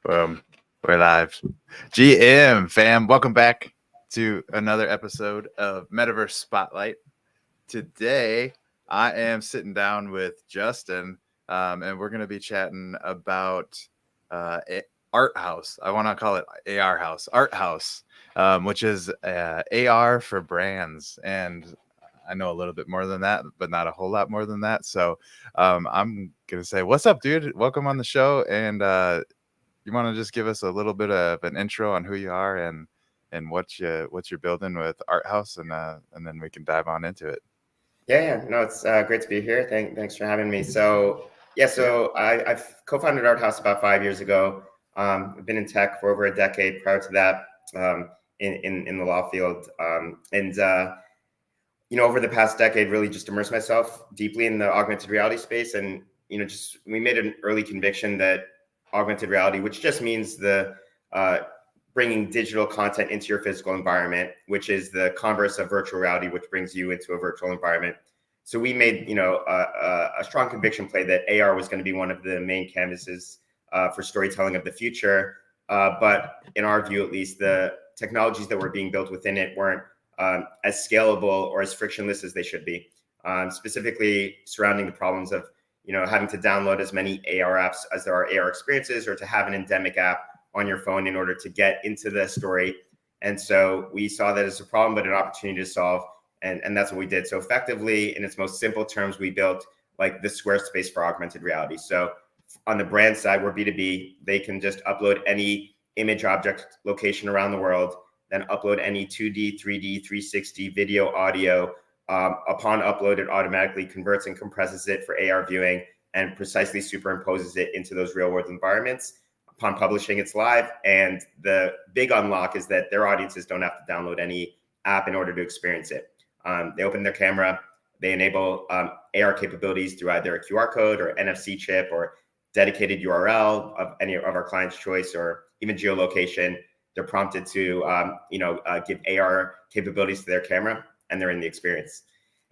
We're live. GM fam, welcome back to another episode of Metaverse Spotlight. Today, I am sitting down with Justin, and we're going to be chatting about Art House. I want to call it AR House, Art House, which is AR for brands. And I know a little bit more than that, but not a whole lot more than that. So I'm going to say, what's up, dude? Welcome on the show. And you want to just give us a little bit of an intro on who you are and what you're building with Art House, and then we can dive on into it. Yeah. No, it's great to be here. Thanks for having me. So I've co-founded Art House about 5 years ago. I've been in tech for over a decade prior to that, in the law field, over the past decade, really just immersed myself deeply in the augmented reality space, and we made an early conviction that augmented reality, which just means the bringing digital content into your physical environment, which is the converse of virtual reality, which brings you into a virtual environment. So we made a strong conviction play that AR was going to be one of the main canvases for storytelling of the future. But in our view, at least, the technologies that were being built within it weren't as scalable or as frictionless as they should be, specifically surrounding the problems of having to download as many AR apps as there are AR experiences, or to have an endemic app on your phone in order to get into the story. And so we saw that as a problem, but an opportunity to solve. And that's what we did. So effectively, in its most simple terms, we built like the Squarespace for augmented reality. So on the brand side, we're B2B. They can just upload any image, object, location around the world, then upload any 2D, 3D, 360 video, audio. Upon upload, it automatically converts and compresses it for AR viewing and precisely superimposes it into those real world environments. Upon publishing, it's live. And the big unlock is that their audiences don't have to download any app in order to experience it. They open their camera, they enable AR capabilities through either a QR code or NFC chip or dedicated URL of any of our clients' choice, or even geolocation. They're prompted to give AR capabilities to their camera, and they're in the experience.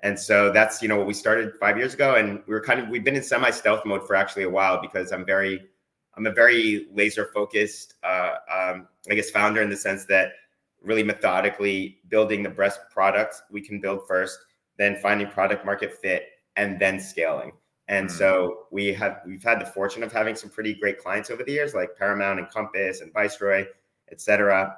And so that's what we started 5 years ago, and we've been in semi-stealth mode for actually a while, because I'm a very laser focused founder, in the sense that really methodically building the best product we can build first, then finding product market fit, and then scaling. And so we've had the fortune of having some pretty great clients over the years, like Paramount and Compass and Viceroy, et cetera.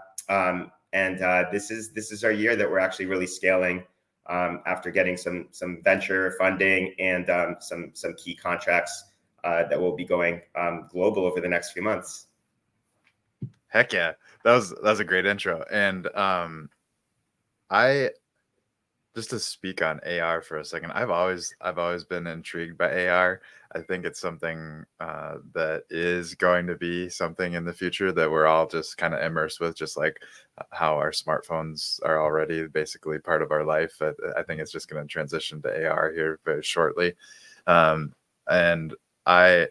This is our year that we're actually really scaling, after getting some venture funding and some key contracts that will be going global over the next few months. Heck yeah, that was a great intro. And I just to speak on AR for a second, I've always been intrigued by AR. I think it's something that is going to be something in the future that we're all just kind of immersed with, just like how our smartphones are already basically part of our life. I think it's just going to transition to AR here very shortly. And I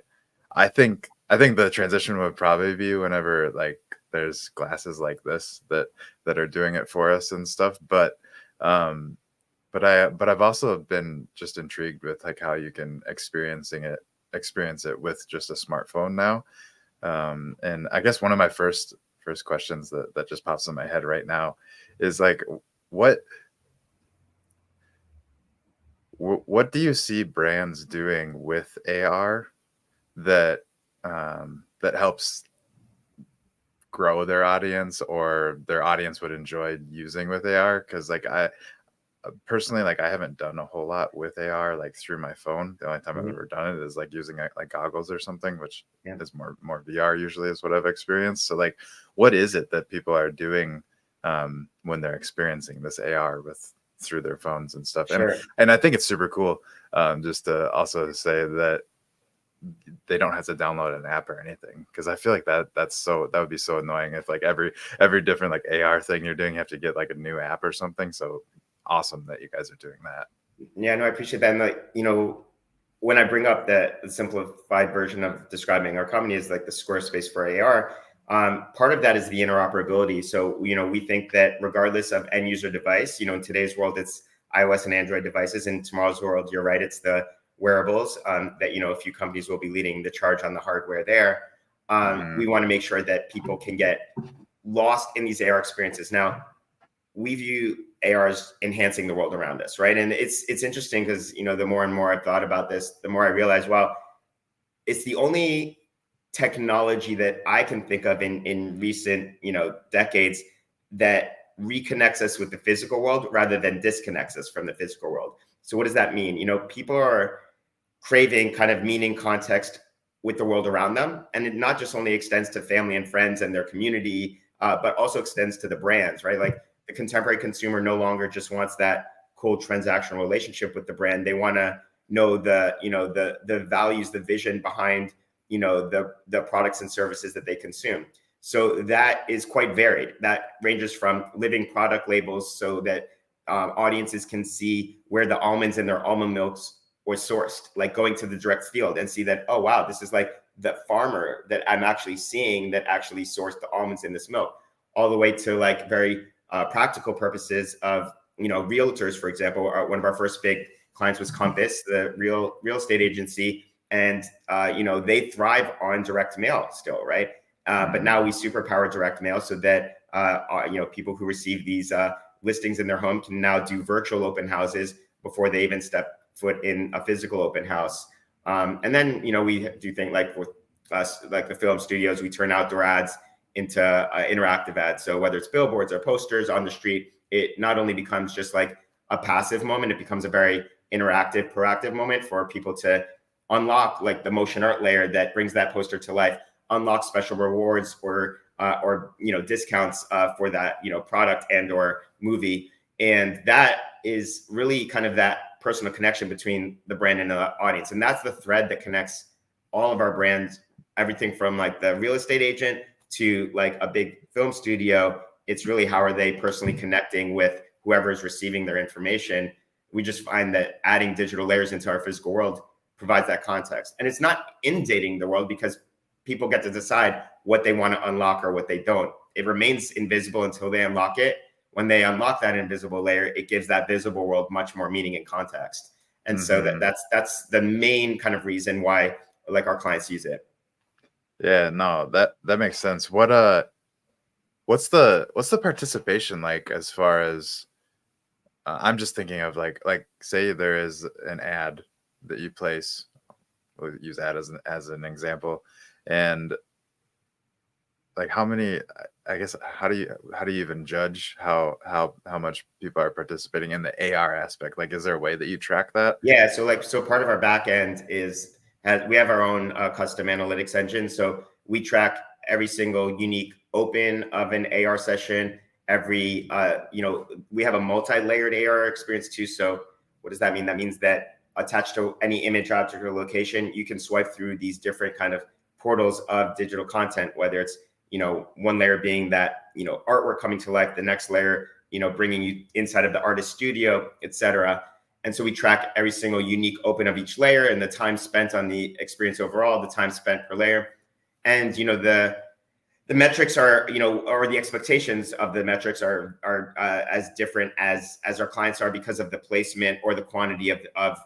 think the transition would probably be whenever like there's glasses like this that are doing it for us and stuff. But I've also been just intrigued with like how you can experience it with just a smartphone now. And I guess one of my first questions that just pops in my head right now is like, what do you see brands doing with AR that helps grow their audience, or their audience would enjoy using with AR? Because like I personally, like I haven't done a whole lot with AR like through my phone. The only time I've ever done it is like using like goggles or something, which is more VR usually is what I've experienced. So like, what is it that people are doing when they're experiencing this AR through their phones and stuff? Sure. And I think it's super cool, just to also say that they don't have to download an app or anything, because I feel like that would be so annoying if like every different like AR thing you're doing, you have to get like a new app or something. So awesome that you guys are doing that. Yeah, no, I appreciate that. And like, when I bring up the simplified version of describing our company is like the Squarespace for AR, part of that is the interoperability. So, we think that regardless of end user device, in today's world, it's iOS and Android devices. In tomorrow's world, you're right, it's the wearables that, a few companies will be leading the charge on the hardware there. we want to make sure that people can get lost in these AR experiences. Now, we view AR as enhancing the world around us, right? And it's interesting because, you know, the more and more I've thought about this, the more I realize, well, it's the only technology that I can think of in recent, you know, decades that reconnects us with the physical world rather than disconnects us from the physical world. So what does that mean? You know, people are craving kind of meaning, context with the world around them. And it not just only extends to family and friends and their community, but also extends to the brands, right? Like the contemporary consumer no longer just wants that cold transactional relationship with the brand. They want to know the, you know, the values, the vision behind, you know, the products and services that they consume. So that is quite varied. That ranges from living product labels so that audiences can see where the almonds in their almond milks were sourced, like going to the direct field and see that, oh, wow, this is like the farmer that I'm actually seeing that actually sourced the almonds in this milk, all the way to like very practical purposes of, you know, realtors, for example. One of our first big clients was Compass, the real estate agency. And, you know, they thrive on direct mail still, right? But now we superpower direct mail so that, you know, people who receive these listings in their home can now do virtual open houses before they even step foot in a physical open house. And then, you know, we do things like with us, like the film studios, we turn outdoor ads into interactive ads. So whether it's billboards or posters on the street, it not only becomes just like a passive moment, it becomes a very interactive, proactive moment for people to unlock like the motion art layer that brings that poster to life, unlock special rewards or you know, discounts for that, you know, product and or movie. And that is really kind of that personal connection between the brand and the audience. And that's the thread that connects all of our brands, everything from like the real estate agent to like a big film studio. It's really how are they personally connecting with whoever is receiving their information. We just find that adding digital layers into our physical world provides that context. And it's not inundating the world because people get to decide what they want to unlock or what they don't. It remains invisible until they unlock it. When they unlock that invisible layer, it gives that visible world much more meaning and context. And so that's the main kind of reason why like our clients use it. Yeah, no, that makes sense. What's the participation like as far as I'm just thinking of like say there is an ad that you place. We'll use ad as an example, and like how many, I guess, how do you even judge how much people are participating in the AR aspect? Like, is there a way that you track that? Yeah, so part of our back end is we have our own custom analytics engine. So we track every single unique open of an AR session. Every you know, we have a multi-layered AR experience too. So what does that mean? That means that attached to any image, object, or location, you can swipe through these different kind of portals of digital content, whether it's, you know, one layer being that, you know, artwork coming to life, the next layer, you know, bringing you inside of the artist studio, etc. And so we track every single unique open of each layer and the time spent on the experience overall, the time spent per layer. And, you know, the metrics are, you know, or the expectations of the metrics are as different as our clients are because of the placement or the quantity of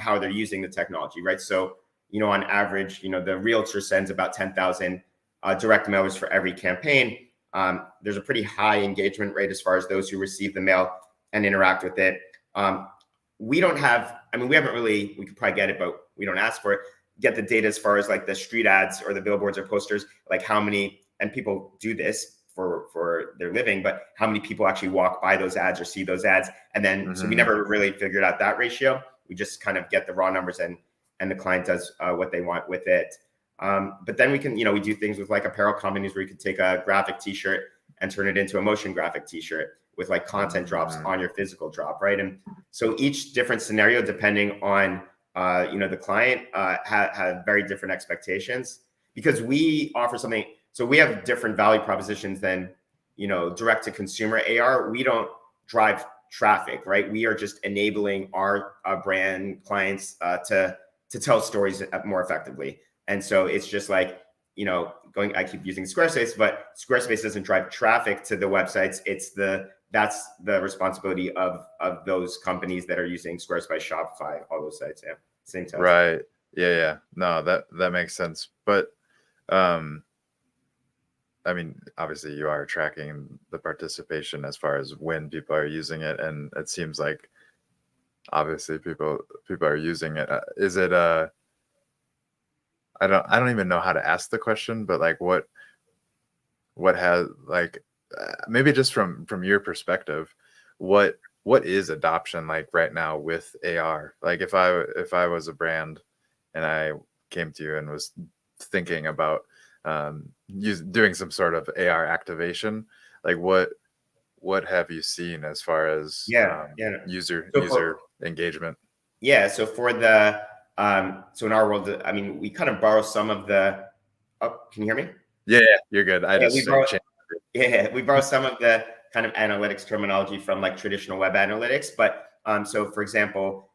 how they're using the technology, right? So, you know, on average, you know, the realtor sends about 10,000 direct mailers for every campaign. There's a pretty high engagement rate as far as those who receive the mail and interact with it. We don't have, I mean, we haven't really, we could probably get it, but we don't ask for it, get the data as far as like the street ads or the billboards or posters, like how many, and people do this for their living, but how many people actually walk by those ads or see those ads. And then, so we never really figured out that ratio. We just kind of get the raw numbers and the client does what they want with it. But then we can, you know, we do things with like apparel companies where you could take a graphic t-shirt and turn it into a motion graphic t-shirt with like content drops on your physical drop, right? And so each different scenario, depending on, you know, the client have very different expectations because we offer something. So we have different value propositions than, you know, direct to consumer AR. We don't drive traffic, right? We are just enabling our brand clients to tell stories more effectively. And so it's just like, you know, I keep using Squarespace, but Squarespace doesn't drive traffic to the websites. That's the responsibility of those companies that are using Squarespace, Shopify, all those sites. Yeah, same time. Right. Yeah. No, that makes sense. But I mean, obviously you are tracking the participation as far as when people are using it, and it seems like obviously people are using it. Is it I don't even know how to ask the question, but like what has like maybe just from your perspective, what is adoption like right now with AR? Like if I was a brand and I came to you and was thinking about doing some sort of AR activation, like what have you seen as far as Yeah. user So for, engagement? so for the so in our world, I mean, we kind of borrow some of the. Oh, can you hear me? Yeah, you're good. I Yeah, just changed. we borrow some of the kind of analytics terminology from like traditional web analytics. But so for example,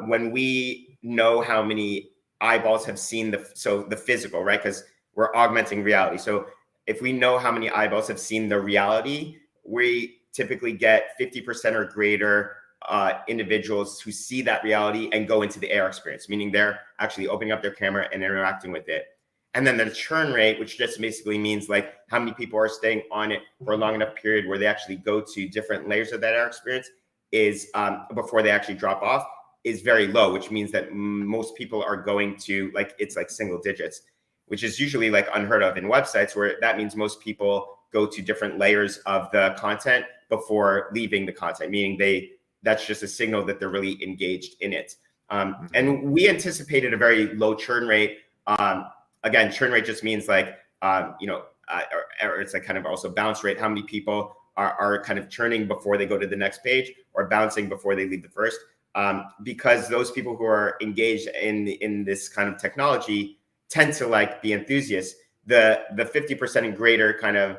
when we know how many eyeballs have seen the physical, right? Because we're augmenting reality. So if we know how many eyeballs have seen the reality, we typically get 50% or greater individuals who see that reality and go into the AR experience, meaning they're actually opening up their camera and interacting with it. And then the churn rate, which just basically means like how many people are staying on it for a long enough period where they actually go to different layers of that AR experience, is before they actually drop off, is very low, which means that most people are going to like, it's like single digits, which is usually like unheard of in websites, where that means most people go to different layers of the content before leaving the content, meaning that's just a signal that they're really engaged in it. And we anticipated a very low churn rate. Again, churn rate just means like, or it's like kind of also bounce rate, how many people are kind of churning before they go to the next page or bouncing before they leave the first. Because those people who are engaged in this kind of technology tend to like be enthusiasts. The 50% and greater kind of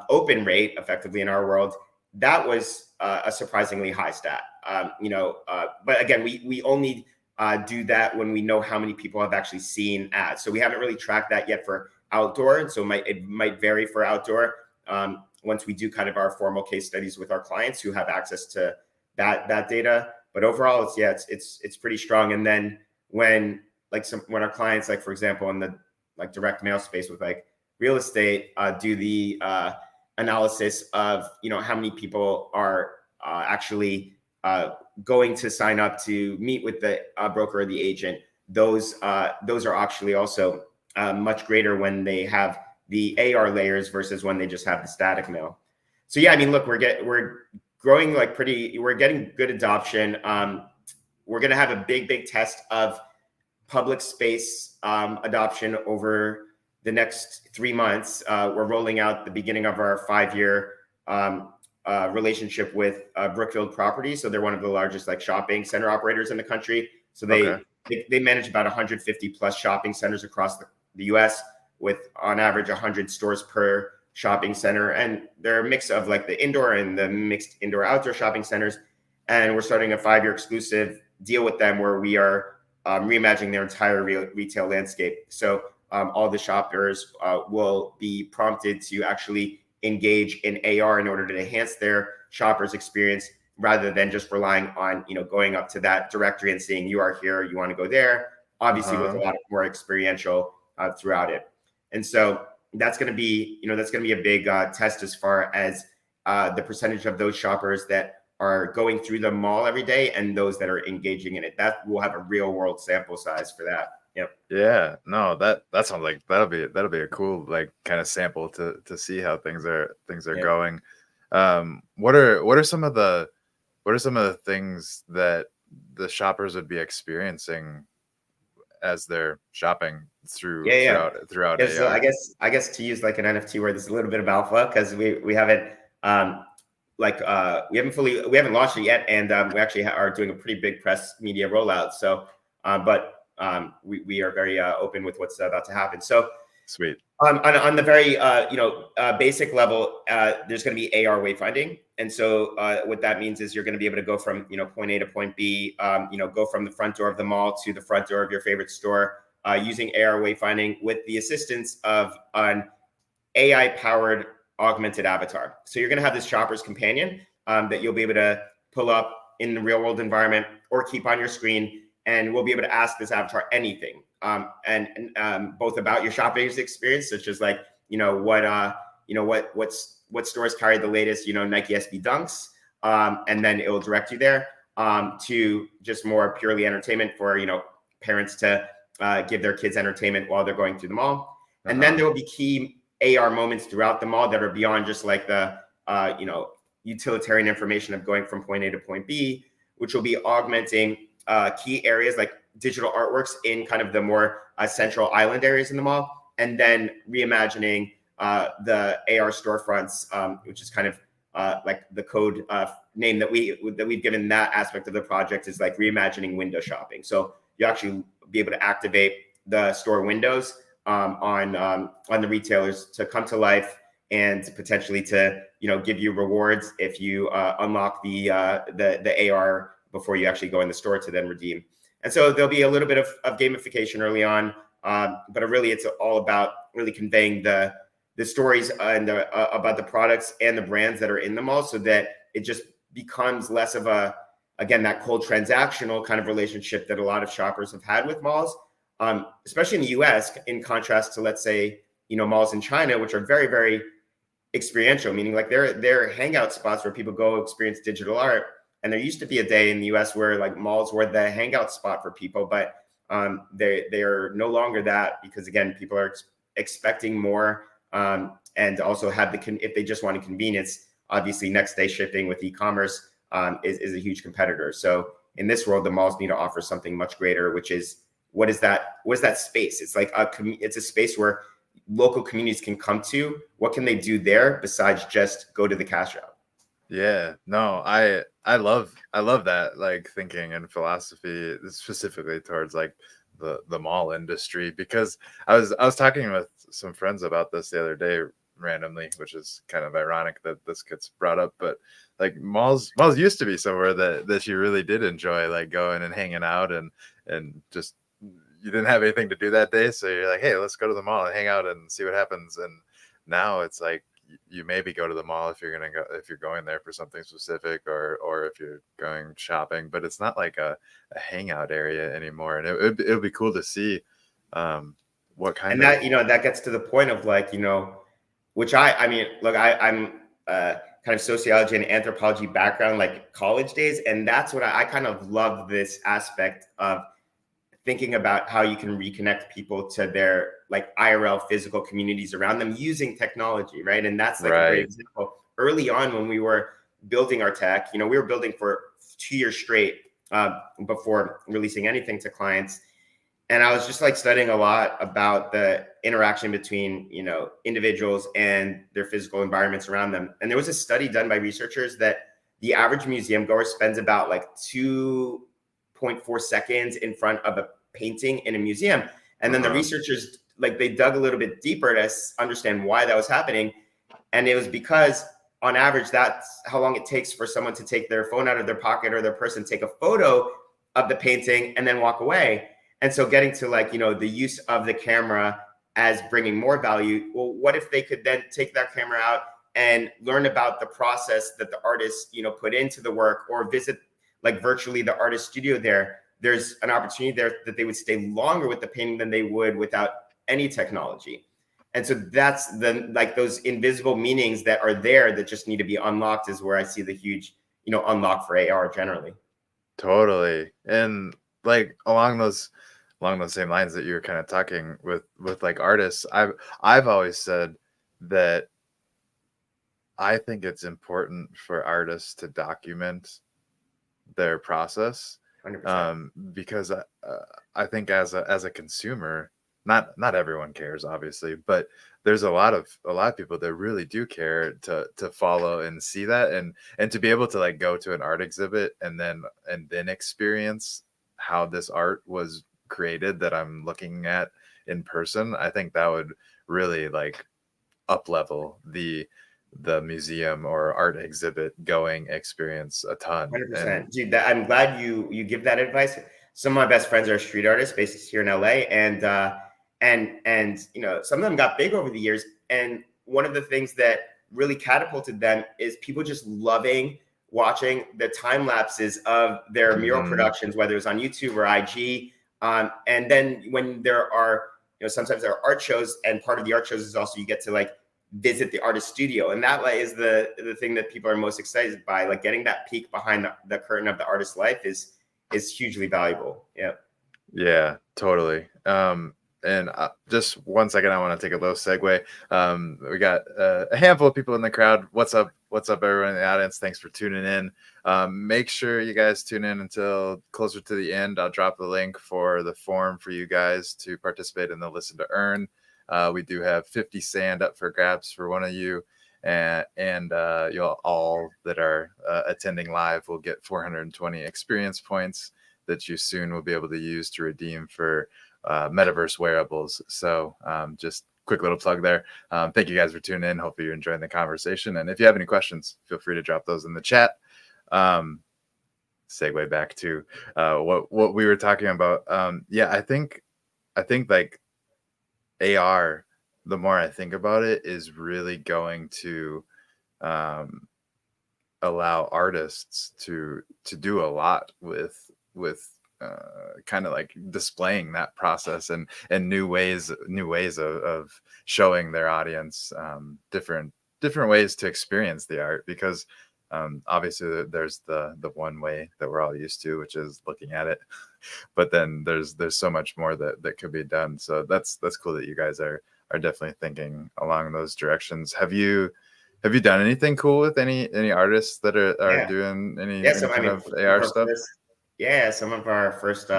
open rate effectively in our world, that was a surprisingly high stat. But again, we only do that when we know how many people have actually seen ads. So we haven't really tracked that yet for outdoor. And so it might vary for outdoor once we do kind of our formal case studies with our clients who have access to that data. But overall, it's pretty strong. And then when our clients, like for example, in the like direct mail space with like real estate, do the analysis of how many people are actually going to sign up to meet with the broker or the agent, those are actually also much greater when they have the AR layers versus when they just have the static mail. So yeah, I mean, look, we're growing like we're getting good adoption. We're going to have a big test of public space adoption over the next 3 months. We're rolling out the beginning of our 5-year relationship with Brookfield Properties. So they're one of the largest like shopping center operators in the country. So they manage about 150 plus shopping centers across the US with on average 100 stores per shopping center. And they're a mix of like the indoor and the mixed indoor outdoor shopping centers. And we're starting a 5-year exclusive deal with them where we are reimagining their entire retail landscape. So all the shoppers will be prompted to actually engage in AR in order to enhance their shoppers experience rather than just relying on going up to that directory and seeing you are here, you want to go there, obviously with a lot more experiential throughout it. And so that's going to be a big test as far as the percentage of those shoppers that are going through the mall every day and those that are engaging in it. That will have a real world sample size for that. Yep. Yeah, no, that sounds like that'll be a cool like kind of sample to see how things are going. What are some of the things that the shoppers would be experiencing as they're shopping throughout So AR? I guess to use like an NFT word, there's a little bit of alpha because we haven't we haven't launched it yet, and we actually are doing a pretty big press media rollout. So, we are very open with what's about to happen. So, Sweet. On the very basic level, there's going to be AR wayfinding, and so what that means is you're going to be able to go from point A to point B, go from the front door of the mall to the front door of your favorite store using AR wayfinding with the assistance of an AI-powered augmented avatar. So you're going to have this shopper's companion that you'll be able to pull up in the real world environment or keep on your screen. and we'll be able to ask this avatar anything, both about your shopping experience, such as like, what stores carry the latest, Nike SB Dunks, and then it will direct you there, to just more purely entertainment for, parents to give their kids entertainment while they're going through the mall. And then there will be key AR moments throughout the mall that are beyond just like the, utilitarian information of going from point A to point B, which will be augmenting key areas like digital artworks in kind of the more central island areas in the mall, and then reimagining the AR storefronts, which is kind of like the code name that we've given that aspect of the project, is like reimagining window shopping. So you actually be able to activate the store windows on the retailers to come to life, and potentially to give you rewards if you unlock the AR before you actually go in the store to then redeem. And so there'll be a little bit of gamification early on, but really it's all about really conveying the stories and about the products and the brands that are in the mall, so that it just becomes less of that cold transactional kind of relationship that a lot of shoppers have had with malls, especially in the US, in contrast to, let's say, malls in China, which are very, very experiential, meaning like they're hangout spots where people go experience digital art. And there used to be a day in the US where like malls were the hangout spot for people, but they are no longer that, because again, people are expecting more, and also have if they just want convenience, obviously next day shipping with e-commerce is a huge competitor. So in this world, the malls need to offer something much greater, which is, what is that space? It's like it's a space where local communities can come to. What can they do there besides just go to the cash out? Yeah, no, I love that, like, thinking and philosophy specifically towards like the mall industry, because I was talking with some friends about this the other day randomly, which is kind of ironic that this gets brought up, but like malls used to be somewhere that you really did enjoy, like going and hanging out, and just, you didn't have anything to do that day, so you're like, hey, let's go to the mall and hang out and see what happens. And now it's like, you maybe go to the mall if you're going there for something specific, or if you're going shopping, but it's not like a hangout area anymore. And it would be cool to see what kind and of, that that gets to the point of like, which I mean, look, I'm kind of sociology and anthropology background, like college days, and that's what I kind of love, this aspect of thinking about how you can reconnect people to their like IRL physical communities around them using technology, right? And that's like a great example. Early on, when we were building our tech, we were building for 2 years straight before releasing anything to clients. And I was just like studying a lot about the interaction between, individuals and their physical environments around them. And there was a study done by researchers that the average museum goer spends about like 2.4 seconds in front of a painting in a museum. And then the researchers, like, they dug a little bit deeper to understand why that was happening. And it was because on average, that's how long it takes for someone to take their phone out of their pocket or their purse and take a photo of the painting and then walk away. And so getting to like, the use of the camera as bringing more value. Well, what if they could then take that camera out and learn about the process that the artist, put into the work, or visit like virtually the artist studio there? There's an opportunity there that they would stay longer with the painting than they would without any technology. And so that's those invisible meanings that are there that just need to be unlocked, is where I see the huge, unlock for AR generally. Totally. And like along those same lines that you were kind of talking with like artists, I've always said that I think it's important for artists to document their process, 100%. because I think as a consumer, not everyone cares, obviously, but there's a lot of people that really do care to follow and see that, and to be able to like go to an art exhibit and then experience how this art was created that I'm looking at in person. I think that would really like up level the museum or art exhibit going experience a ton. 100%. Dude, I'm glad you give that advice. Some of my best friends are street artists based here in LA, and some of them got big over the years. And one of the things that really catapulted them is people just loving watching the time lapses of their mural productions, whether it's on YouTube or IG. And then when there are, sometimes there are art shows, and part of the art shows is also you get to like visit the artist studio, and that is the thing that people are most excited by. Like getting that peek behind the curtain of the artist's life is hugely valuable. Yeah, totally. And just 1 second, I want to take a little segue. We got a handful of people in the crowd. What's up, everyone in the audience? Thanks for tuning in. Make sure you guys tune in until closer to the end. I'll drop the link for the form for you guys to participate in the Listen to Earn. We do have 50 sand up for grabs for one of you, and you'll all that are attending live will get 420 experience points that you soon will be able to use to redeem for Metaverse wearables. So just quick little plug there. Thank you guys for tuning in. Hopefully you're enjoying the conversation. And if you have any questions, feel free to drop those in the chat. Segue back to what we were talking about. I think like AR, the more I think about it, is really going to allow artists to do a lot with kind of like displaying that process and new ways of showing their audience different ways to experience the art, because obviously there's the one way that we're all used to, which is looking at it, but then there's so much more that could be done. So that's cool that you guys are definitely thinking along those directions. Have you done anything cool with any artists that are doing any kind of AR stuff? Some of our first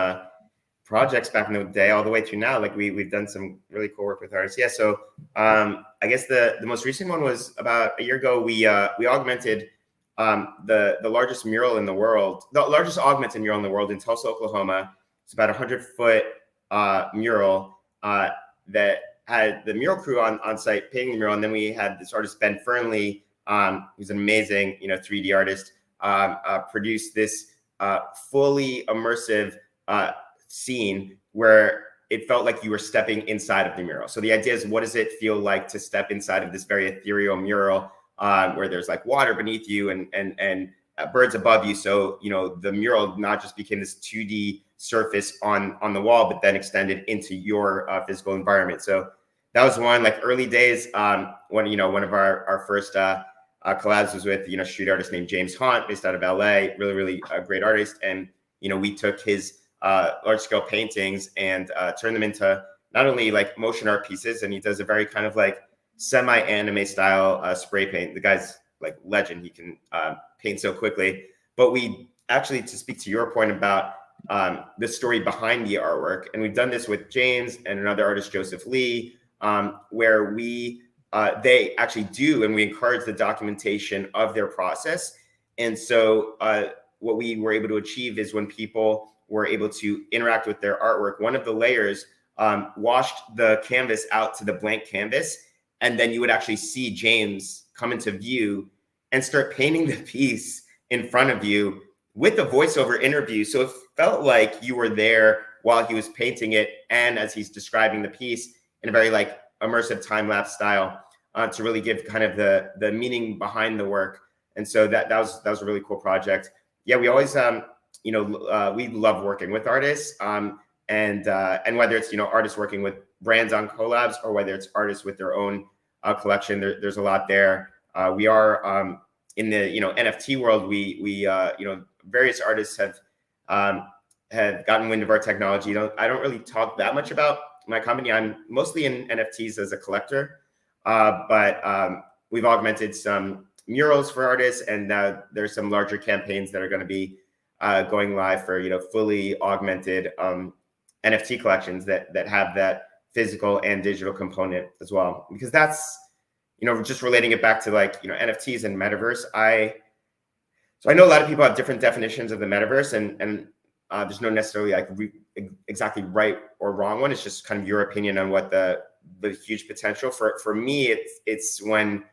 projects back in the day, all the way through now, like we've done some really cool work with artists. So I guess the most recent one was about a year ago. We augmented the largest mural in the world, the largest augmented mural in the world in Tulsa, Oklahoma. It's about 100-foot mural that had the mural crew on site painting the mural, and then we had this artist Ben Fernley, who's an amazing 3D artist, produce this fully immersive scene where it felt like you were stepping inside of the mural. So the idea is, what does it feel like to step inside of this very ethereal mural where there's like water beneath you and birds above you? So the mural not just became this 2D surface on the wall, but then extended into your physical environment. So that was one, like early days. One of our first collabs was with a street artist named James Haunt, based out of LA. Really great artist. And we took his large scale paintings and turned them into not only like motion art pieces, and he does a very kind of like semi-anime style spray paint. The guy's like legend. He can paint so quickly. But we actually, to speak to your point about the story behind the artwork, and we've done this with James and another artist, Joseph Lee, where they actually do, and we encourage the documentation of their process. And so what we were able to achieve is when people were able to interact with their artwork, one of the layers washed the canvas out to the blank canvas, and then you would actually see James come into view and start painting the piece in front of you with a voiceover interview. So it felt like you were there while he was painting it, and as he's describing the piece in a very like immersive time-lapse style, to really give kind of the meaning behind the work. And so that was a really cool project. We always we love working with artists, and whether it's artists working with brands on collabs, or whether it's artists with their own collection, there's a lot there. We are in the NFT world. We various artists have gotten wind of our technology. I don't really talk that much about my company. I'm mostly in NFTs as a collector, but we've augmented some murals for artists, and there's some larger campaigns that are going to be going live for fully augmented NFT collections that have that physical and digital component as well. Because that's just relating it back to like NFTs and Metaverse. So I know a lot of people have different definitions of the Metaverse, and there's no necessarily like exactly right or wrong one. It's just kind of your opinion on what the huge potential. For me, it's when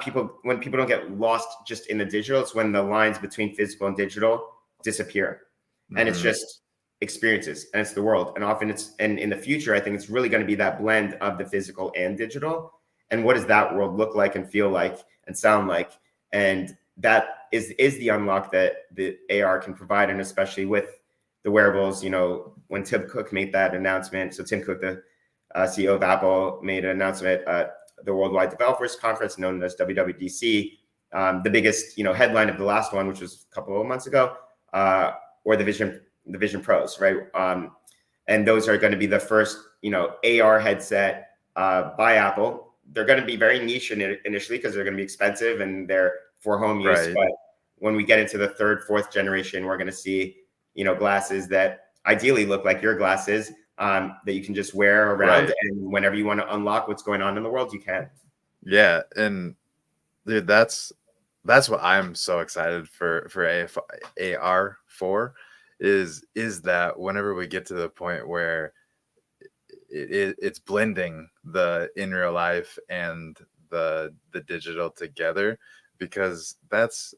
people don't get lost just in the digital. It's when the lines between physical and digital disappear, and it's just experiences, and it's the world. And often and in the future, I think it's really going to be that blend of the physical and digital. And what does that world look like and feel like and sound like? And that is the unlock that the AR can provide, and especially with the wearables. When Tim Cook made that announcement, so Tim Cook, the CEO of Apple, made an announcement at the Worldwide Developers Conference, known as WWDC. The biggest, headline of the last one, which was a couple of months ago, or the Vision Pros, right? And those are going to be the first, AR headset by Apple. They're going to be very niche initially because they're going to be expensive and they're for home use. Right. But when we get into the third, fourth generation, we're going to see, glasses that ideally look like your glasses, that you can just wear around, and whenever you want to unlock what's going on in the world, you can. Yeah, and dude, that's what I'm so excited for AR for, is that whenever we get to the point where it's blending the in real life and the digital together, because that's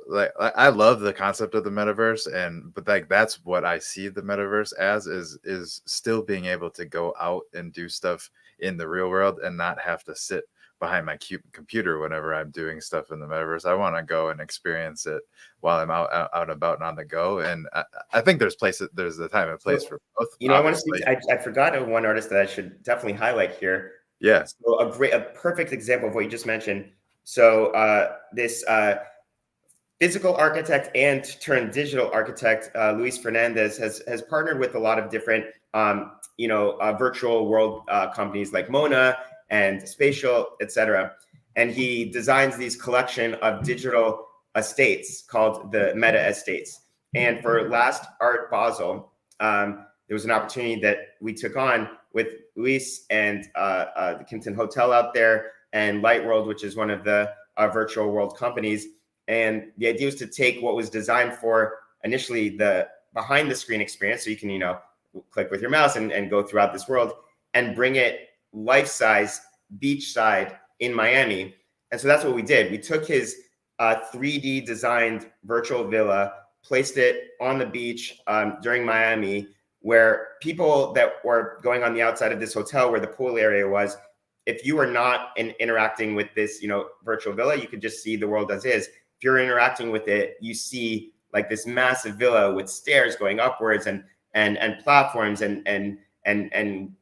like, I love the concept of the metaverse, but like that's what I see the metaverse as, is still being able to go out and do stuff in the real world and not have to sit behind my computer whenever I'm doing stuff in the metaverse. I want to go and experience it while I'm out and about and on the go. And I think there's a time and place for both. I want to see. I forgot of one artist that I should definitely highlight here. Yeah. So a perfect example of what you just mentioned. So this physical architect and turned digital architect, Luis Fernandez, has partnered with a lot of different virtual world companies like Mona and Spatial, etc. And he designs these collection of digital estates called the Meta Estates. And for last Art Basel, there was an opportunity that we took on with Luis and the Kimpton Hotel out there, and Light World, which is one of the virtual world companies. And the idea was to take what was designed for initially the behind the screen experience, so you can, click with your mouse and go throughout this world, and bring it life-size beachside in Miami. And so that's what we did. We took his 3D designed virtual villa, placed it on the beach during Miami, where people that were going on the outside of this hotel where the pool area was, if you were not interacting with this, virtual villa, you could just see the world as is. If you're interacting with it, you see like this massive villa with stairs going upwards and platforms and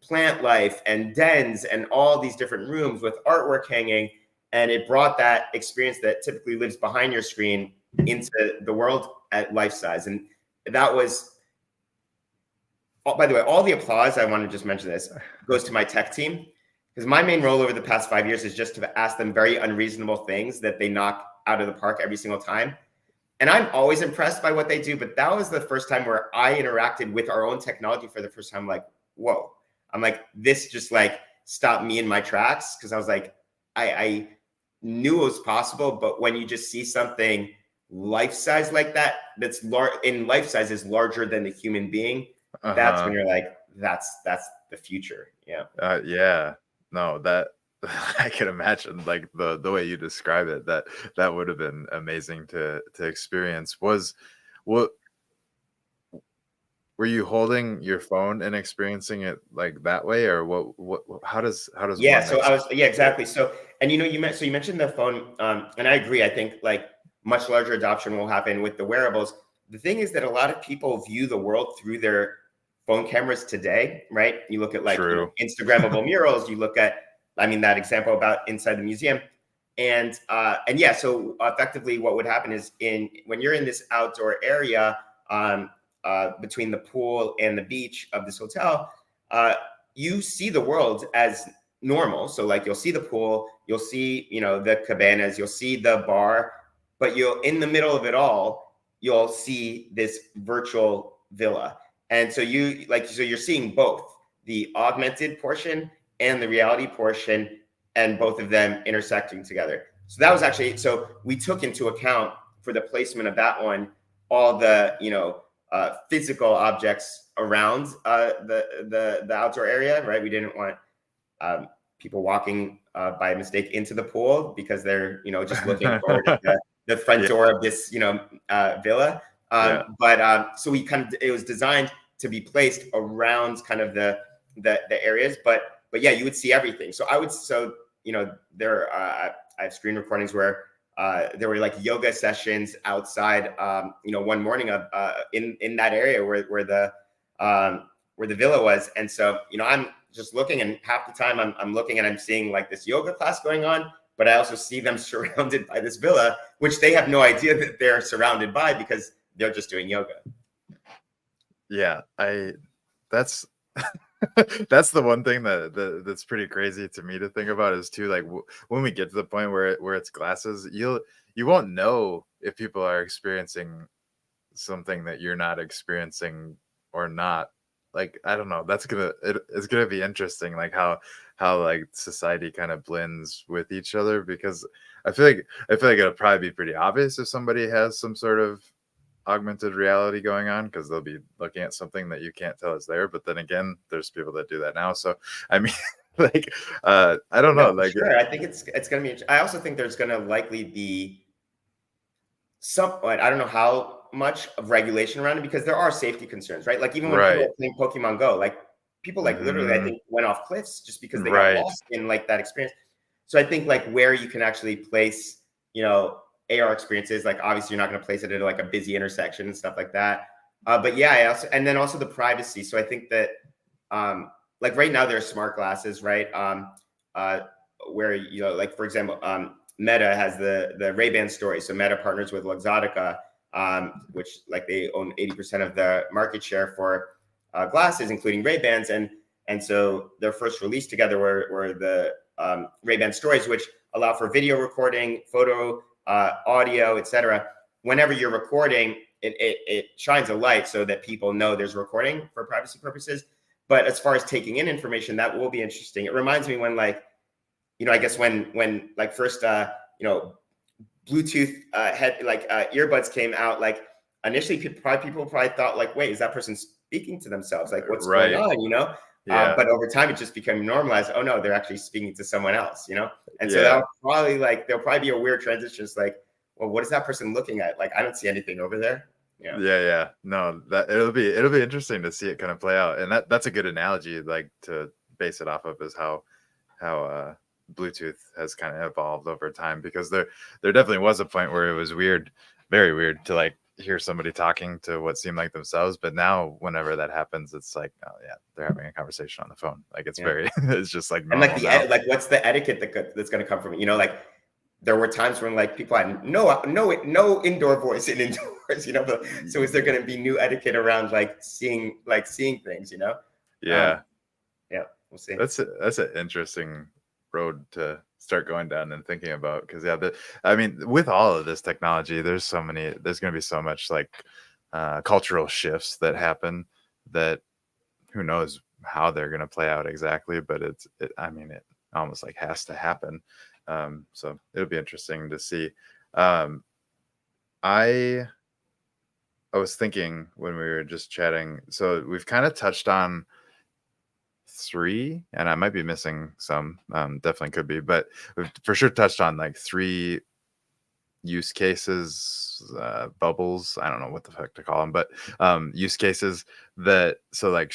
plant life and dens and all these different rooms with artwork hanging. And it brought that experience that typically lives behind your screen into the world at life size. And that was, by the way, all the applause, I want to just mention this, goes to my tech team, because my main role over the past 5 years is just to ask them very unreasonable things that they knock out of the park every single time. And I'm always impressed by what they do, but that was the first time where I interacted with our own technology for the first time. Like, whoa, I'm like, this just like stopped me in my tracks, because I was like, I knew it was possible, but when you just see something life size like that, that's in life size is larger than the human being, that's when you're like, that's the future. Yeah. Yeah. No, that I can imagine, like the way you describe it, that would have been amazing to experience. What were you holding your phone and experiencing it like that way, or what how does yeah, so I was, yeah, exactly. So, and you mentioned the phone, and I agree. I think like much larger adoption will happen with the wearables. The thing is that a lot of people view the world through their phone cameras today, right? You look at like Instagrammable murals, you look at, I mean, that example about inside the museum. And yeah, so effectively what would happen is when you're in this outdoor area between the pool and the beach of this hotel, you see the world as normal. So like you'll see the pool, you'll see, the cabanas, you'll see the bar, but in the middle of it all, you'll see this virtual villa. And so you're seeing both the augmented portion and the reality portion, and both of them intersecting together. So that was actually, so we took into account for the placement of that one, all the, physical objects around the outdoor area, right? We didn't want people walking by mistake into the pool because they're, just looking forward to the front door of this, villa. But so it was designed to be placed around kind of the areas, but yeah, you would see everything. So I have screen recordings where there were like yoga sessions outside, one morning of in that area where the villa was. And so, I'm just looking, and half the time I'm looking and I'm seeing like this yoga class going on, but I also see them surrounded by this villa, which they have no idea that they're surrounded by because they're just doing yoga. Yeah, that's that's the one thing that's pretty crazy to me to think about is too, like when we get to the point where it's glasses, you won't know if people are experiencing something that you're not experiencing or not. Like, I don't know, it's gonna be interesting, like how like society kind of blends with each other, because I feel like it'll probably be pretty obvious if somebody has some sort of augmented reality going on, because they'll be looking at something that you can't tell is there. But then again, there's people that do that now, so I mean, like I don't know, like sure. I think it's gonna be. I also think there's gonna likely be somewhat, I don't know how much of regulation around it, because there are safety concerns, right? Like even when people are playing Pokemon Go, like people like literally I think went off cliffs just because they got lost in like that experience. So I think like where you can actually place, AR experiences, like obviously you're not going to place it at like a busy intersection and stuff like that. But yeah, and then also the privacy. So I think that like right now there's smart glasses, right? Where, like for example, Meta has the Ray-Ban story. So Meta partners with Luxottica, which like they own 80% of the market share for glasses, including Ray-Bans. And so their first release together were the Ray-Ban stories, which allow for video recording, photo, audio, etc. Whenever you're recording, it shines a light so that people know there's recording for privacy purposes. But as far as taking in information, that will be interesting. It reminds me when like, I guess when like first, Bluetooth earbuds came out, like initially people probably thought like, wait, is that person speaking to themselves? Like what's going on, Yeah. But over time, it just became normalized. Oh no, they're actually speaking to someone else, And so that'll probably there'll probably be a weird transition. It's like, well, what is that person looking at? Like, I don't see anything over there. Yeah. No, that it'll be interesting to see it kind of play out. And that's a good analogy, like to base it off of, is how Bluetooth has kind of evolved over time, because there definitely was a point where it was weird, very weird, to like hear somebody talking to what seemed like themselves. But now whenever that happens, it's like, oh yeah, they're having a conversation on the phone. Like it's very it's just like normal. And like like what's the etiquette that's going to come from it? Like there were times when like people had no indoor voice in indoors, but so is there going to be new etiquette around like seeing things, Yeah. We'll see. That's an interesting road to start going down and thinking about, because I mean, with all of this technology, there's going to be so much like cultural shifts that happen that who knows how they're going to play out exactly, but it almost like has to happen. So it'll be interesting to see. I was thinking when we were just chatting, so we've kind of touched on 3, and I might be missing some, definitely could be, but we've for sure touched on like 3 use cases, bubbles, I don't know what the fuck to call them, but use cases that, so like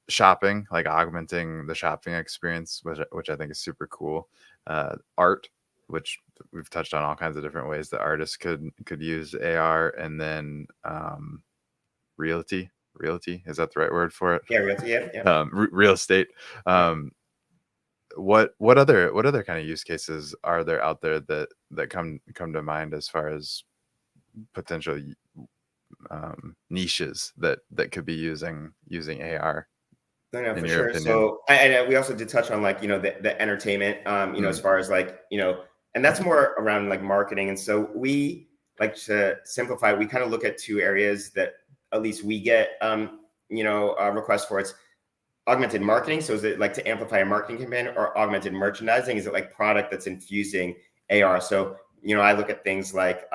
shopping, like augmenting the shopping experience, which I think is super cool. Art, which we've touched on all kinds of different ways that artists could use AR, and then realty, is that the right word for it? Yeah, realty. Yeah. Real estate. What other kind of use cases are there out there that come to mind as far as potential niches that could be using AR? No, for sure. Opinion? So, and we also did touch on like, the entertainment, as far as like, and that's more around like marketing. And so we like to simplify, we kind of look at 2 areas that at least we get, requests for. It's augmented marketing. So is it like to amplify a marketing campaign, or augmented merchandising? Is it like product that's infusing AR? So, I look at things like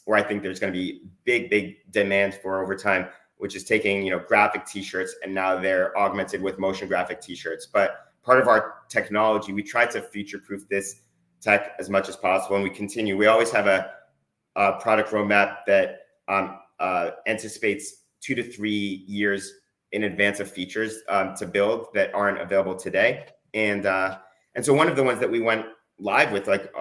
where I think there's going to be big demand for over time, which is taking, graphic t-shirts, and now they're augmented with motion graphic t-shirts. But part of our technology, we try to future-proof this tech as much as possible. And we continue. We always have a product roadmap that anticipates 2 to 3 years in advance of features to build that aren't available today. And so one of the ones that we went live with like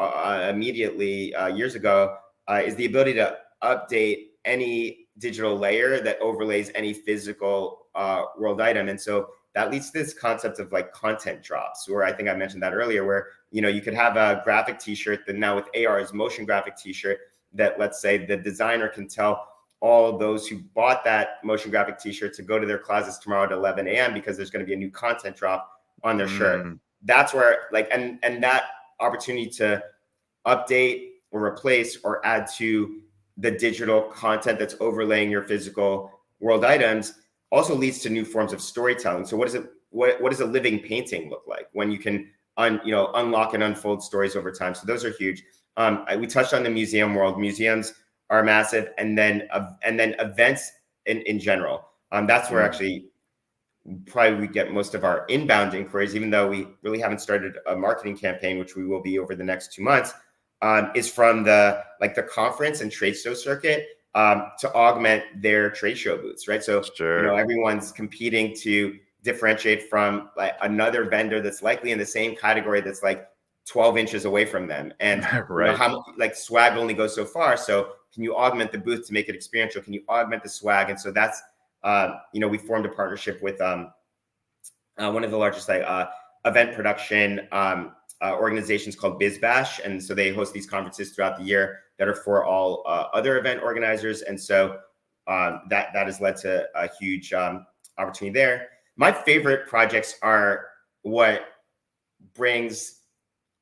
immediately years ago is the ability to update any digital layer that overlays any physical world item. And so that leads to this concept of like content drops, where I think I mentioned that earlier, where, you know, you could have a graphic t-shirt that now with AR is motion graphic t-shirt that, let's say, the designer can tell all those who bought that motion graphic t-shirt to go to their closets tomorrow at 11 a.m. because there's going to be a new content drop on their shirt. That's where like, and that opportunity to update or replace or add to the digital content that's overlaying your physical world items also leads to new forms of storytelling. So what does a living painting look like when you can unlock and unfold stories over time? So those are huge. We touched on the museum world. Museums are massive, and then events in general. That's where actually probably we get most of our inbound inquiries, even though we really haven't started a marketing campaign, which we will be over the next 2 months, is from the conference and trade show circuit to augment their trade show booths, right? So everyone's competing to differentiate from like another vendor that's likely in the same category that's like 12 inches away from them. And how like swag only goes so far. So can you augment the booth to make it experiential? Can you augment the swag? And so that's we formed a partnership with one of the largest event production organizations called BizBash. And so they host these conferences throughout the year that are for all other event organizers. And so that has led to a huge opportunity there. My favorite projects are what brings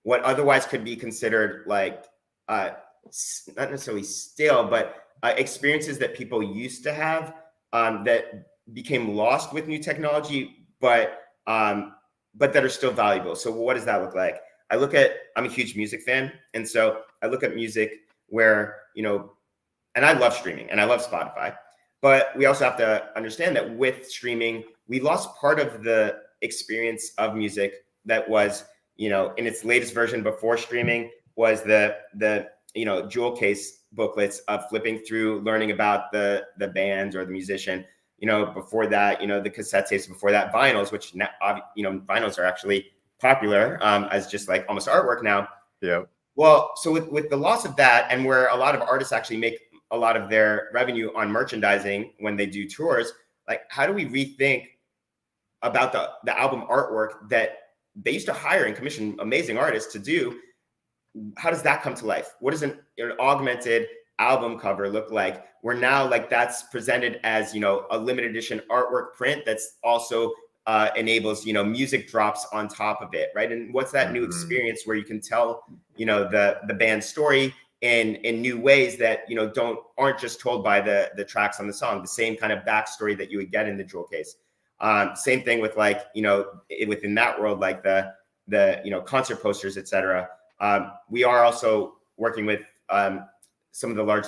what otherwise could be considered like not necessarily stale, but experiences that people used to have that became lost with new technology, but that are still valuable. So what does that look like? I'm a huge music fan. And so I look at music where, and I love streaming and I love Spotify, but we also have to understand that with streaming, we lost part of the experience of music that was, in its latest version before streaming was the jewel case booklets of flipping through, learning about the bands or the musician. Before that, the cassette tapes, before that, vinyls, which now, vinyls are actually popular as just like almost artwork now. Yeah. Well, so with the loss of that, and where a lot of artists actually make a lot of their revenue on merchandising when they do tours, like how do we rethink about the album artwork that they used to hire and commission amazing artists to do? How does that come to life? What does an augmented album cover look like? Where now like that's presented as, a limited edition artwork print that's also enables, music drops on top of it, right? And what's that new experience where you can tell, the band's story in new ways that, aren't just told by the tracks on the song, the same kind of backstory that you would get in the jewel case. Same thing with like, within that world, like the concert posters, et cetera. We are also working with some of the large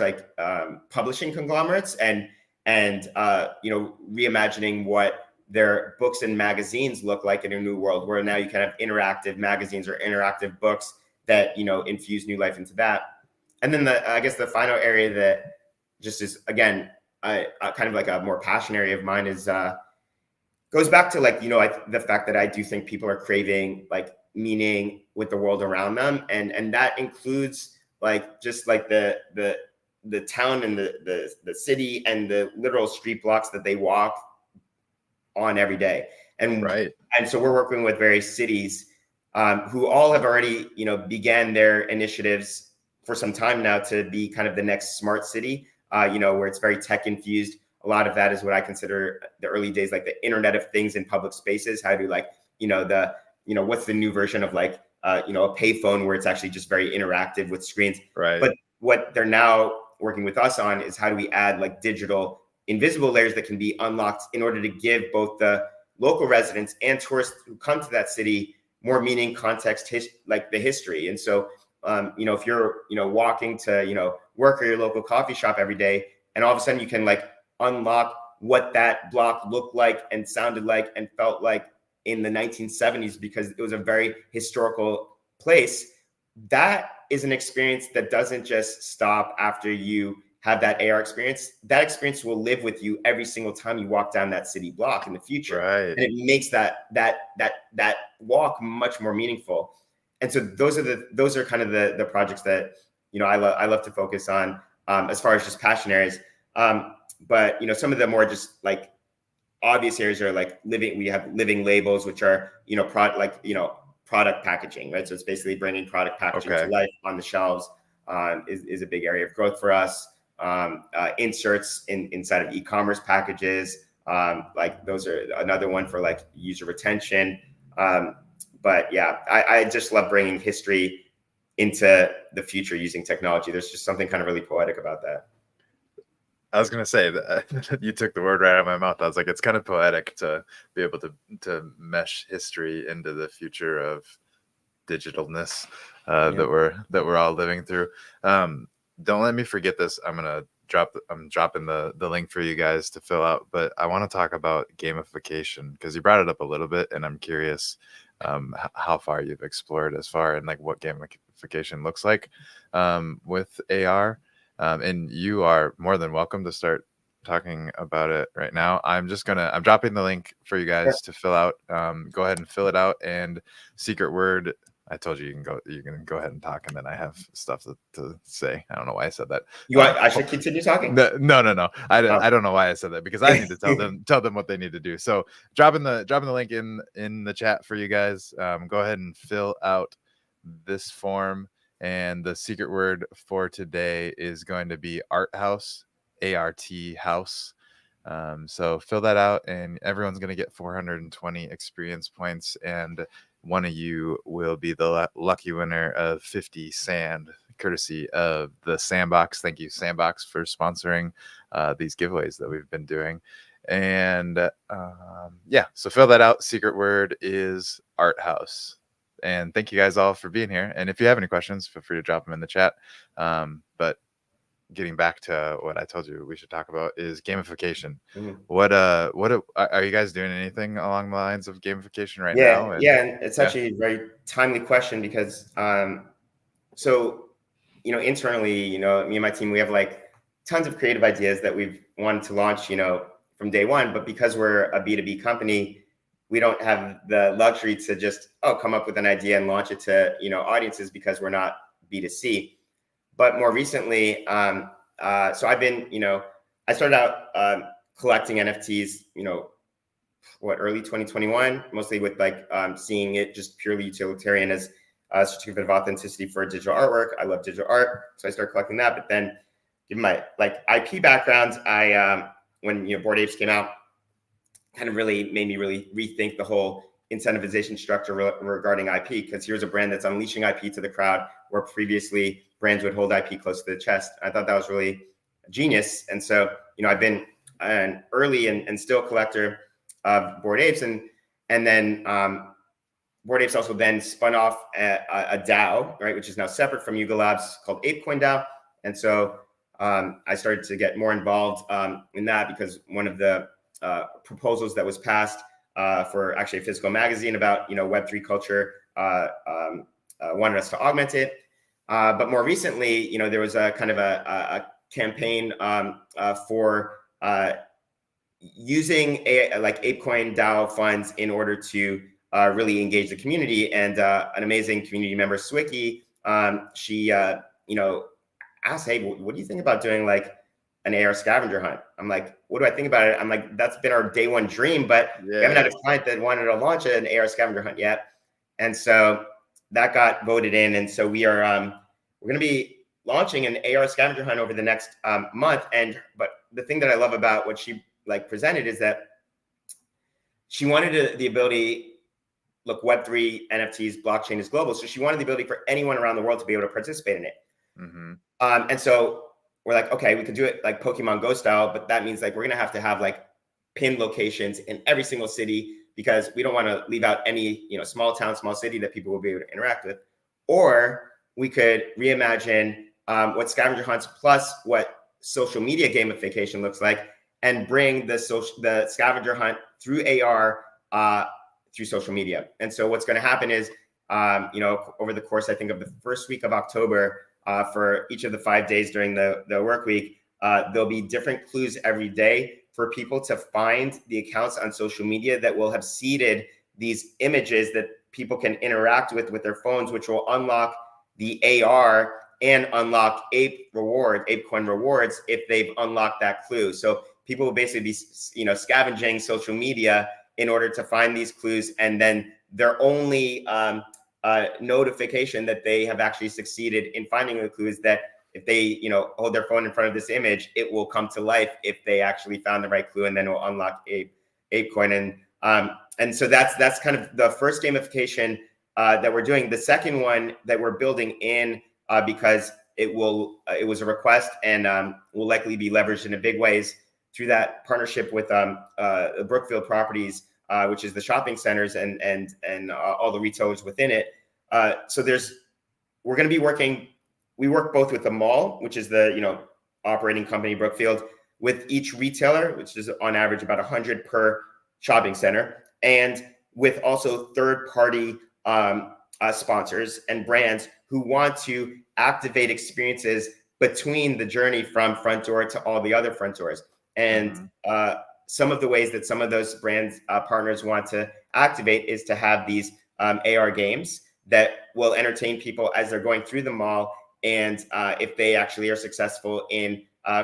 publishing conglomerates and reimagining what their books and magazines look like in a new world, where now you can have interactive magazines or interactive books that infuse new life into that. And then I guess the final area that just is again kind of like a more passion area of mine is goes back to like the fact that I do think people are craving like meaning with the world around them, and that includes like just like the town and the city and the literal street blocks that they walk on every day. And so we're working with various cities who all have already began their initiatives for some time now to be kind of the next smart city, where it's very tech infused. A lot of that is what I consider the early days, like the Internet of Things in public spaces. How do what's the new version of like a payphone where it's actually just very interactive with screens. Right. But what they're now working with us on is how do we add like digital invisible layers that can be unlocked in order to give both the local residents and tourists who come to that city more meaning, context, like the history. And so, if you're, walking to, work or your local coffee shop every day, and all of a sudden you can like unlock what that block looked like and sounded like and felt like in the 1970s, because it was a very historical place. That is an experience that doesn't just stop after you have that AR experience. That experience will live with you every single time you walk down that city block in the future. Right. And it makes that walk much more meaningful. and so those are kind of the projects that, you know, I love to focus on, as far as just passion areas. But, you know, some of the more just like obvious areas are like we have living labels, which are, you know, product packaging, right? So it's basically bringing product packaging to life on the shelves, is a big area of growth for us. Inserts inside of e-commerce packages, like those are another one for like user retention. But yeah, I just love bringing history into the future using technology. There's just something kind of really poetic about that. I was gonna say that you took the word right out of my mouth. I was like, it's kind of poetic to be able to mesh history into the future of digitalness that we're all living through. Don't let me forget this. I'm dropping the link for you guys to fill out, but I want to talk about gamification because you brought it up a little bit, and I'm curious how far you've explored as far and like what gamification looks like with AR. And you are more than welcome to start talking about it right now. I'm dropping the link for you guys to fill out. Go ahead and fill it out, and secret word. I told you you can go ahead and talk, and then I have stuff to say. I don't know why I said that. I should continue talking? No. I don't know why I said that, because I need to tell them what they need to do. So dropping the link in the chat for you guys. Go ahead and fill out this form. And the secret word for today is going to be art house, ART house. So fill that out, and everyone's going to get 420 experience points. And one of you will be the lucky winner of 50 sand, courtesy of the Sandbox. Thank you, Sandbox, for sponsoring these giveaways that we've been doing. And so fill that out. Secret word is art house. And thank you guys all for being here. And if you have any questions, feel free to drop them in the chat. But getting back to what I told you we should talk about is gamification. Mm-hmm. What are you guys doing anything along the lines of gamification right now? And it's actually a very timely question because so, you know, internally, you know, me and my team, we have like tons of creative ideas that we've wanted to launch, you know, from day one. But because we're a B2B company, we don't have the luxury to just come up with an idea and launch it to, you know, audiences, because we're not B2C. But more recently, so I've been, you know, I started out collecting NFTs, you know, early 2021, mostly with like seeing it just purely utilitarian as a certificate of authenticity for digital artwork. I love digital art, so I started collecting that. But then, given my like IP background, I when, you know, Bored Apes came out, kind of really made me really rethink the whole incentivization structure regarding IP, because here's a brand that's unleashing IP to the crowd where previously brands would hold IP close to the chest. I thought that was really genius. And so, you know, I've been an early and still collector of Bored Apes, and then Bored Apes also then spun off a DAO, right, which is now separate from Yuga Labs, called ApeCoin DAO. And so I started to get more involved in that, because one of the proposals that was passed for actually a physical magazine about, you know, Web3 culture wanted us to augment it. But more recently, you know, there was a kind of a campaign for using like ApeCoin DAO funds in order to really engage the community. And an amazing community member, Swicky, she you know, asked, hey, what do you think about doing like an AR scavenger hunt? I'm like, what do I think about it? I'm like, that's been our day one dream, but we haven't had a client that wanted to launch an AR scavenger hunt yet. And so that got voted in. And so we are, we're going to be launching an AR scavenger hunt over the next month. But the thing that I love about what she like presented is that she wanted the ability, look, Web3, NFTs, blockchain is global. So she wanted the ability for anyone around the world to be able to participate in it. Mm-hmm. And so we're like, okay, we could do it like Pokemon Go style, but that means like we're going to have like pinned locations in every single city, because we don't want to leave out any, you know, small town, small city that people will be able to interact with. Or we could reimagine what scavenger hunts plus what social media gamification looks like, and bring the scavenger hunt through AR through social media. And so what's going to happen is, you know, over the course, I think, of the first week of October, for each of the 5 days during the work week, there'll be different clues every day for people to find the accounts on social media that will have seeded these images that people can interact with their phones, which will unlock the AR and unlock ApeCoin rewards if they've unlocked that clue. So people will basically be, scavenging social media in order to find these clues, and then their only notification that they have actually succeeded in finding a clue is that if they, hold their phone in front of this image, it will come to life if they actually found the right clue, and then it will unlock ApeCoin. And so that's kind of the first gamification that we're doing. The second one that we're building in, because it was a request and will likely be leveraged in a big ways through that partnership with Brookfield Properties, which is the shopping centers and all the retailers within it. So we're going to be working. We work both with the mall, which is the operating company Brookfield, with each retailer, which is on average about 100 per shopping center, and with also third-party sponsors and brands who want to activate experiences between the journey from front door to all the other front doors. And some of the ways that some of those brands partners want to activate is to have these AR games that will entertain people as they're going through the mall. And if they actually are successful in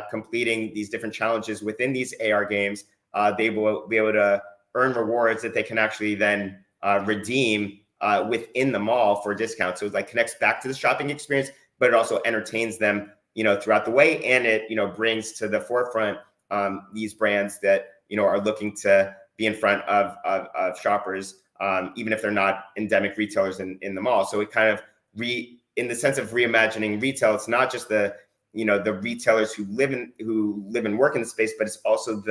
completing these different challenges within these AR games, they will be able to earn rewards that they can actually then redeem within the mall for discounts. So it like connects back to the shopping experience, but it also entertains them, throughout the way. And it, brings to the forefront these brands that, are looking to be in front of shoppers, even if they're not endemic retailers in the mall. So it kind of in the sense of reimagining retail, it's not just the retailers who live and work in the space, but it's also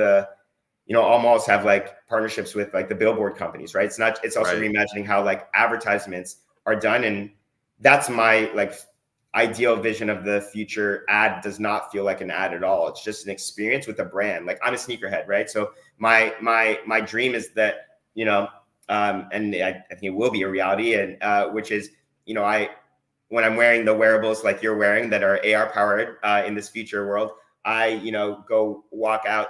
all malls have like partnerships with like the billboard companies, right? It's also reimagining how like advertisements are done. And that's my like ideal vision of the future. Ad does not feel like an ad at all. It's just an experience with a brand. Like I'm a sneakerhead, right? So my dream is that, and I think it will be a reality, and which is, when I'm wearing the wearables like you're wearing that are AR powered in this future world, I, go walk out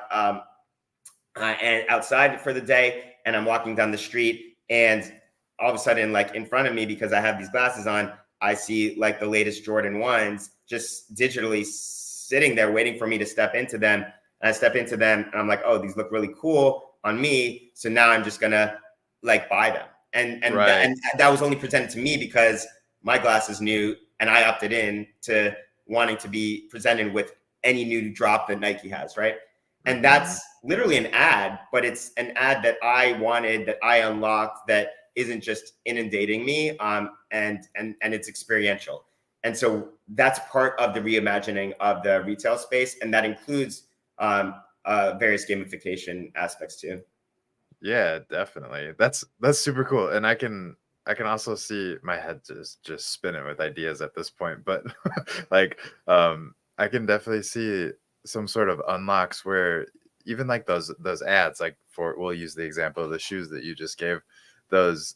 and outside for the day, and I'm walking down the street, and all of a sudden, like in front of me, because I have these glasses on, I see like the latest Jordan 1s just digitally sitting there waiting for me to step into them. And I step into them and I'm like, oh, these look really cool on me. So now I'm just gonna like buy them. And that was only presented to me because my glasses knew, and I opted in to wanting to be presented with any new drop that Nike has, right? And that's literally an ad, but it's an ad that I wanted, that I unlocked, that isn't just inundating me, and it's experiential. And so that's part of the reimagining of the retail space, and that includes various gamification aspects too. Yeah, definitely. That's super cool, and I can also see my head just spinning with ideas at this point. But like, I can definitely see some sort of unlocks where even like those ads, like we'll use the example of the shoes that you just gave. The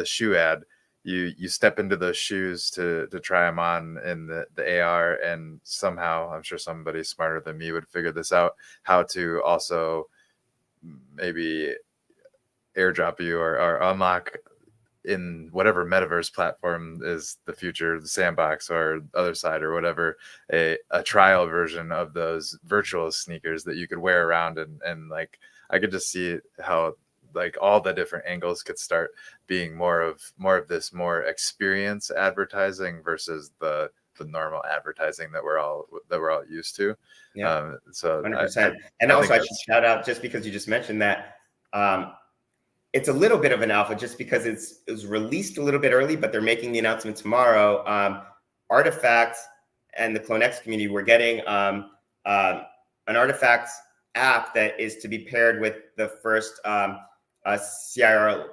shoe ad, you step into those shoes to try them on in the AR, and somehow I'm sure somebody smarter than me would figure this out, how to also maybe airdrop you or unlock in whatever metaverse platform is the future, the sandbox or other side or whatever, a trial version of those virtual sneakers that you could wear around, and like I could just see how like all the different angles could start being more of this more experience advertising versus the normal advertising that we're all used to. Yeah. So 100%. And also I should shout out, just because you just mentioned that, it's a little bit of an alpha just because it was released a little bit early, but they're making the announcement tomorrow. Artifact and the CloneX community, we're getting an Artifact app that is to be paired with the first CIRL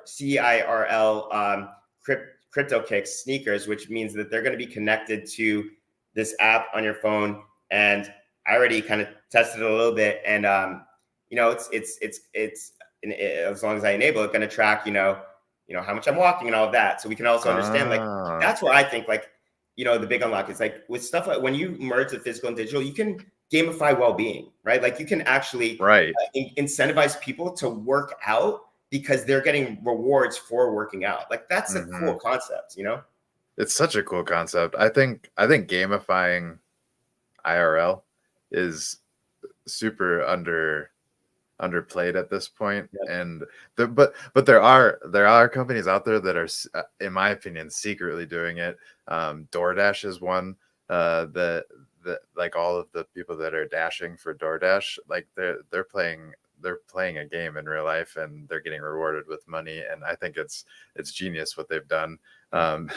crypto kicks sneakers, which means that they're going to be connected to this app on your phone. And I already kind of tested it a little bit, and it's as long as I enable it, going to track how much I'm walking and all of that. So we can also understand like that's where I think like the big unlock is like with stuff like when you merge the physical and digital, you can gamify well-being, right? Like you can actually incentivize people to work out because they're getting rewards for working out. Like that's a Mhm. cool concept, you know? It's such a cool concept. I think gamifying IRL is super underplayed at this point. Yep. And but there are companies out there that are in my opinion secretly doing it. DoorDash is one. The like all of the people that are dashing for DoorDash, like they're playing a game in real life and they're getting rewarded with money, and I think it's genius what they've done. um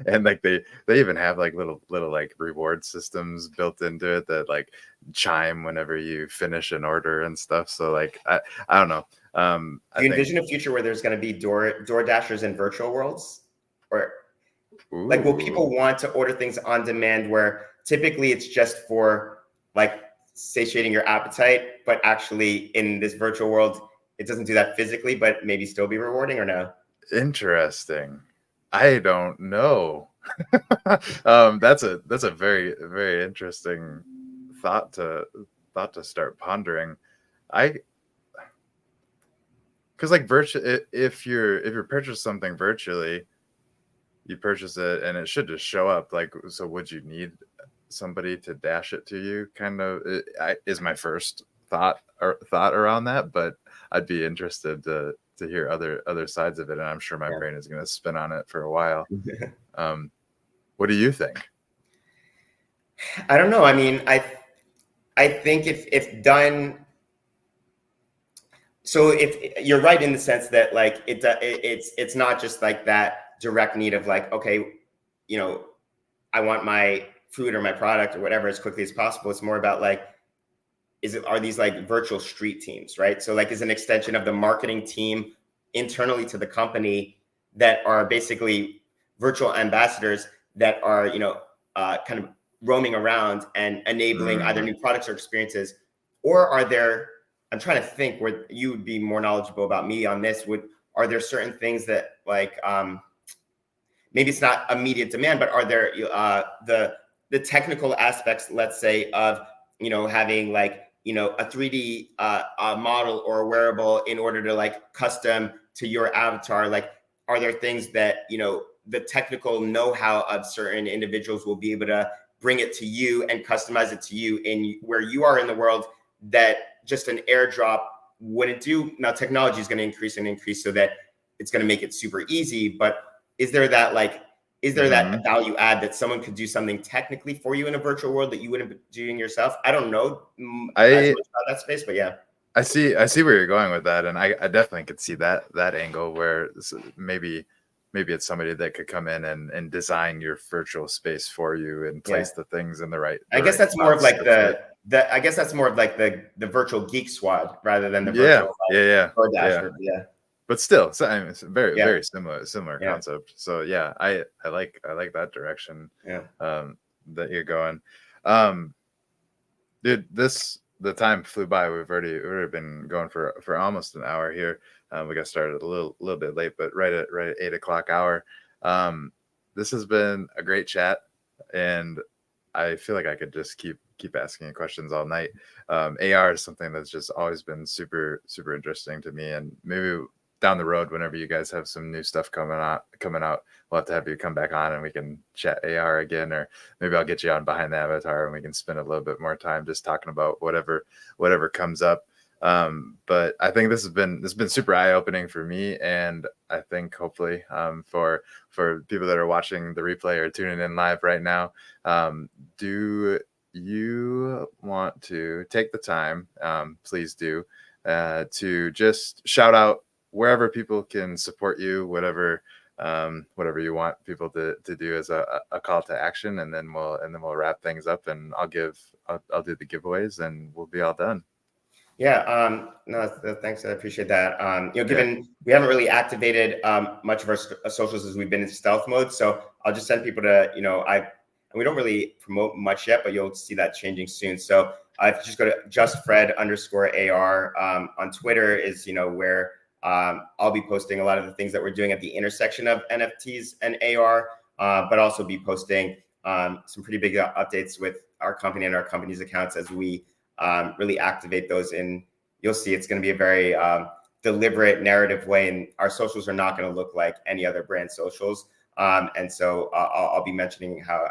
and like they even have like little like reward systems built into it that like chime whenever you finish an order and stuff. So like I don't know. Do I you think envision a future where there's going to be door dashers in virtual worlds? Or like, will ooh, people want to order things on demand where typically it's just for like satiating your appetite, but actually in this virtual world, it doesn't do that physically, but maybe still be rewarding, or no? interesting. I don't know. That's a very very interesting thought to start pondering. I because like virtual, if you're purchase something virtually, you purchase it and it should just show up. Like, so would you need somebody to dash it to you? Kind of is my first thought around that, but I'd be interested to hear other sides of it, and I'm sure my Yeah. brain is going to spin on it for a while. What do you think? I don't know. I mean, I think if done, so if you're right in the sense that like it's not just like that direct need of like, okay, you know, I want my food or my product or whatever as quickly as possible. It's more about like, are these like virtual street teams, right? So like is an extension of the marketing team internally to the company that are basically virtual ambassadors that are, kind of roaming around and enabling either new products or experiences. Or are there, I'm trying to think where you would be more knowledgeable about me on this, are there certain things that like, maybe it's not immediate demand, but are there the technical aspects, let's say, of having like a 3D model or a wearable in order to like custom to your avatar? Like, are there things that the technical know-how of certain individuals will be able to bring it to you and customize it to you in where you are in the world that just an airdrop wouldn't do? Now technology is going to increase and increase so that it's going to make it super easy, but is there that value add that someone could do something technically for you in a virtual world that you wouldn't be doing yourself? I don't know as I much about that space, but yeah. I see where you're going with that, and I definitely could see that angle where maybe it's somebody that could come in and design your virtual space for you and place the things in the right. I guess that's more of spots like to fit. I guess that's more of like the virtual geek squad rather than the Yeah, virtual yeah, yeah. DoorDasher. Yeah. But still, so, I mean, it's a very Yeah. very similar Yeah. concept. So yeah, I like that direction. Yeah. That you're going. Dude, the time flew by. We've already been going for almost an hour here. We got started a little bit late, but right at 8 o'clock hour. This has been a great chat, and I feel like I could just keep asking you questions all night. AR is something that's just always been super super interesting to me, and maybe down the road, whenever you guys have some new stuff coming out, we'll have to have you come back on and we can chat AR again, or maybe I'll get you on Behind the Avatar and we can spend a little bit more time just talking about whatever comes up. But I think this has been super eye opening for me, and I think hopefully for people that are watching the replay or tuning in live right now, do you want to take the time, please do, to just shout out wherever people can support you, whatever you want people to do as a call to action, and then we'll wrap things up, and I'll do the giveaways and we'll be all done. Yeah. No, thanks. I appreciate that. Given we haven't really activated much of our socials as we've been in stealth mode, so I'll just send people to, we don't really promote much yet, but you'll see that changing soon. So if you just go to justfred_AR on Twitter is, where I'll be posting a lot of the things that we're doing at the intersection of NFTs and AR, but also be posting some pretty big updates with our company and our company's accounts as we really activate those. And you'll see it's going to be a very deliberate narrative way, and our socials are not going to look like any other brand socials. And so I'll be mentioning how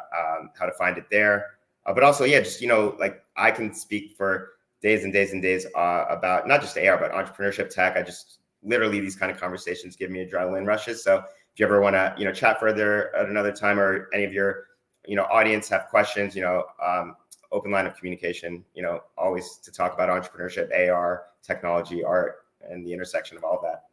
to find it there. But also, yeah, just, like I can speak for days and days and days about not just AR, but entrepreneurship tech. I just literally, these kind of conversations give me adrenaline rushes. So if you ever want to, chat further at another time, or any of your, audience have questions, open line of communication, always to talk about entrepreneurship, AR, technology, art, and the intersection of all that.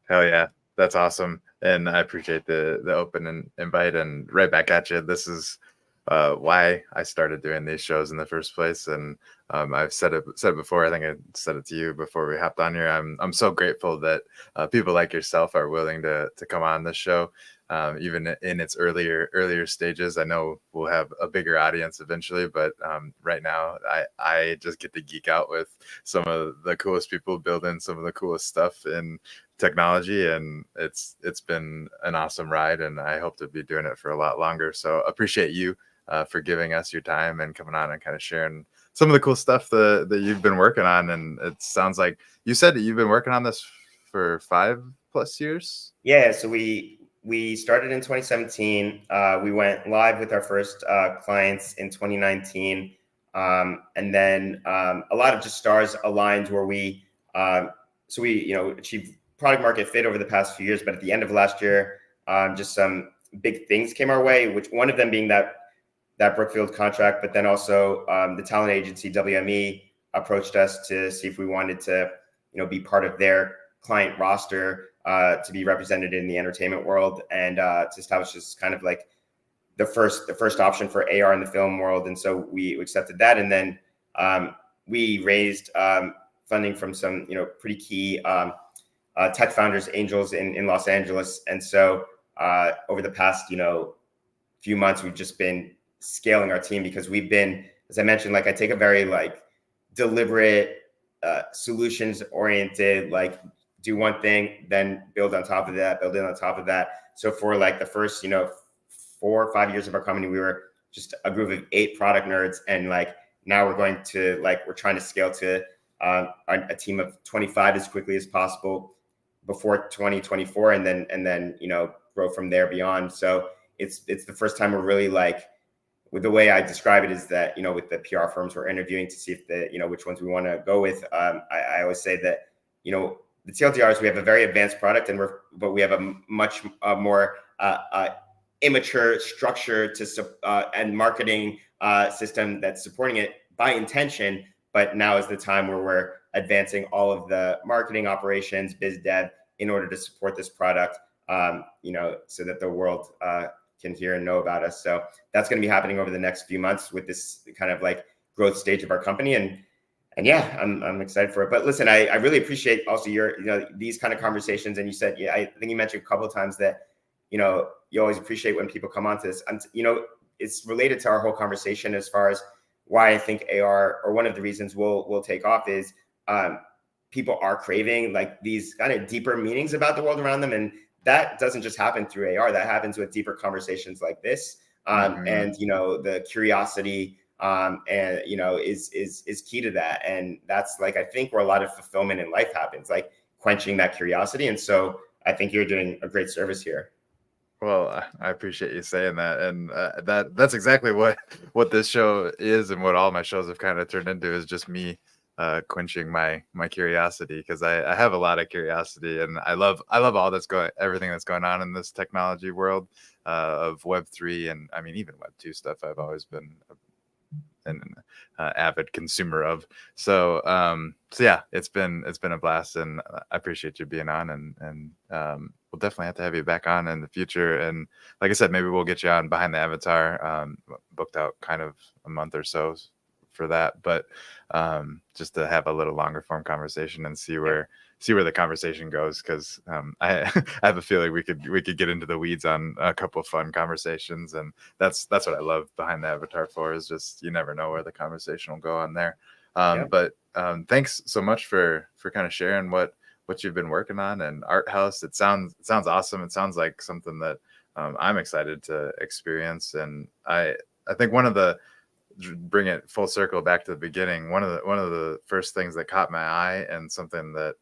Hell yeah. That's awesome. And I appreciate the open invite, and right back at you. This is why I started doing these shows in the first place. And I've said it before. I think I said it to you before we hopped on here. I'm so grateful that people like yourself are willing to come on this show, even in its earlier stages. I know we'll have a bigger audience eventually, but right now I just get to geek out with some of the coolest people building some of the coolest stuff in technology, and it's been an awesome ride, and I hope to be doing it for a lot longer. So appreciate you for giving us your time and coming on and kind of sharing some of the cool stuff that you've been working on. And it sounds like you said that you've been working on this for 5+ years. Yeah, so we started in 2017. We went live with our first clients in 2019, and then a lot of just stars aligned where we achieved product market fit over the past few years. But at the end of last year, just some big things came our way, which one of them being that Brookfield contract, but then also the talent agency WME approached us to see if we wanted to, be part of their client roster, to be represented in the entertainment world, and to establish this kind of like the first option for AR in the film world. And so we accepted that, and then we raised funding from some pretty key tech founders, angels in Los Angeles. And so over the past few months, we've just been scaling our team, because we've been, as I mentioned, like I take a very like deliberate, solutions oriented, like do one thing, then build on top of that, build on top of that. So for like the first 4 or 5 years of our company, we were just a group of 8 product nerds, and like now we're trying to scale to a team of 25 as quickly as possible before 2024, and then grow from there beyond. So it's the first time we're really like, with the way I describe it is that, with the PR firms we're interviewing to see if which ones we want to go with. I always say that, the TLDR is we have a very advanced product, but we have a much more immature structure and marketing system that's supporting it by intention. But now is the time where we're advancing all of the marketing operations, biz dev, in order to support this product, so that the world can hear and know about us. So that's going to be happening over the next few months with this kind of like growth stage of our company. And yeah, I'm excited for it. But listen, I really appreciate also your, these kind of conversations. And you said, I think you mentioned a couple of times that, you always appreciate when people come onto this. And, it's related to our whole conversation as far as why I think AR, or one of the reasons will take off, is people are craving like these kind of deeper meanings about the world around them. And that doesn't just happen through AR. That happens with deeper conversations like this. And, the curiosity, is key to that. And that's like, I think where a lot of fulfillment in life happens, like quenching that curiosity. And so I think you're doing a great service here. Well, I appreciate you saying that, and that's exactly what this show is, and what all my shows have kind of turned into, is just me quenching my curiosity, because I have a lot of curiosity, and I love all everything that's going on in this technology world of Web3, and I mean even Web2 stuff. I've always been an avid consumer of. So yeah, it's been a blast, and I appreciate you being on, and we'll definitely have to have you back on in the future. And like I said, maybe we'll get you on Behind the Avatar. Booked out kind of a month or so for that, but just to have a little longer form conversation and see where the conversation goes, because I have a feeling we could get into the weeds on a couple of fun conversations, and that's what I love Behind the Avatar for, is just you never know where the conversation will go on there. But thanks so much for kind of sharing what you've been working on. And Art House, it sounds awesome. It sounds like something that I'm excited to experience. And I think one of the bring it full circle back to the beginning, one of the first things that caught my eye, and something that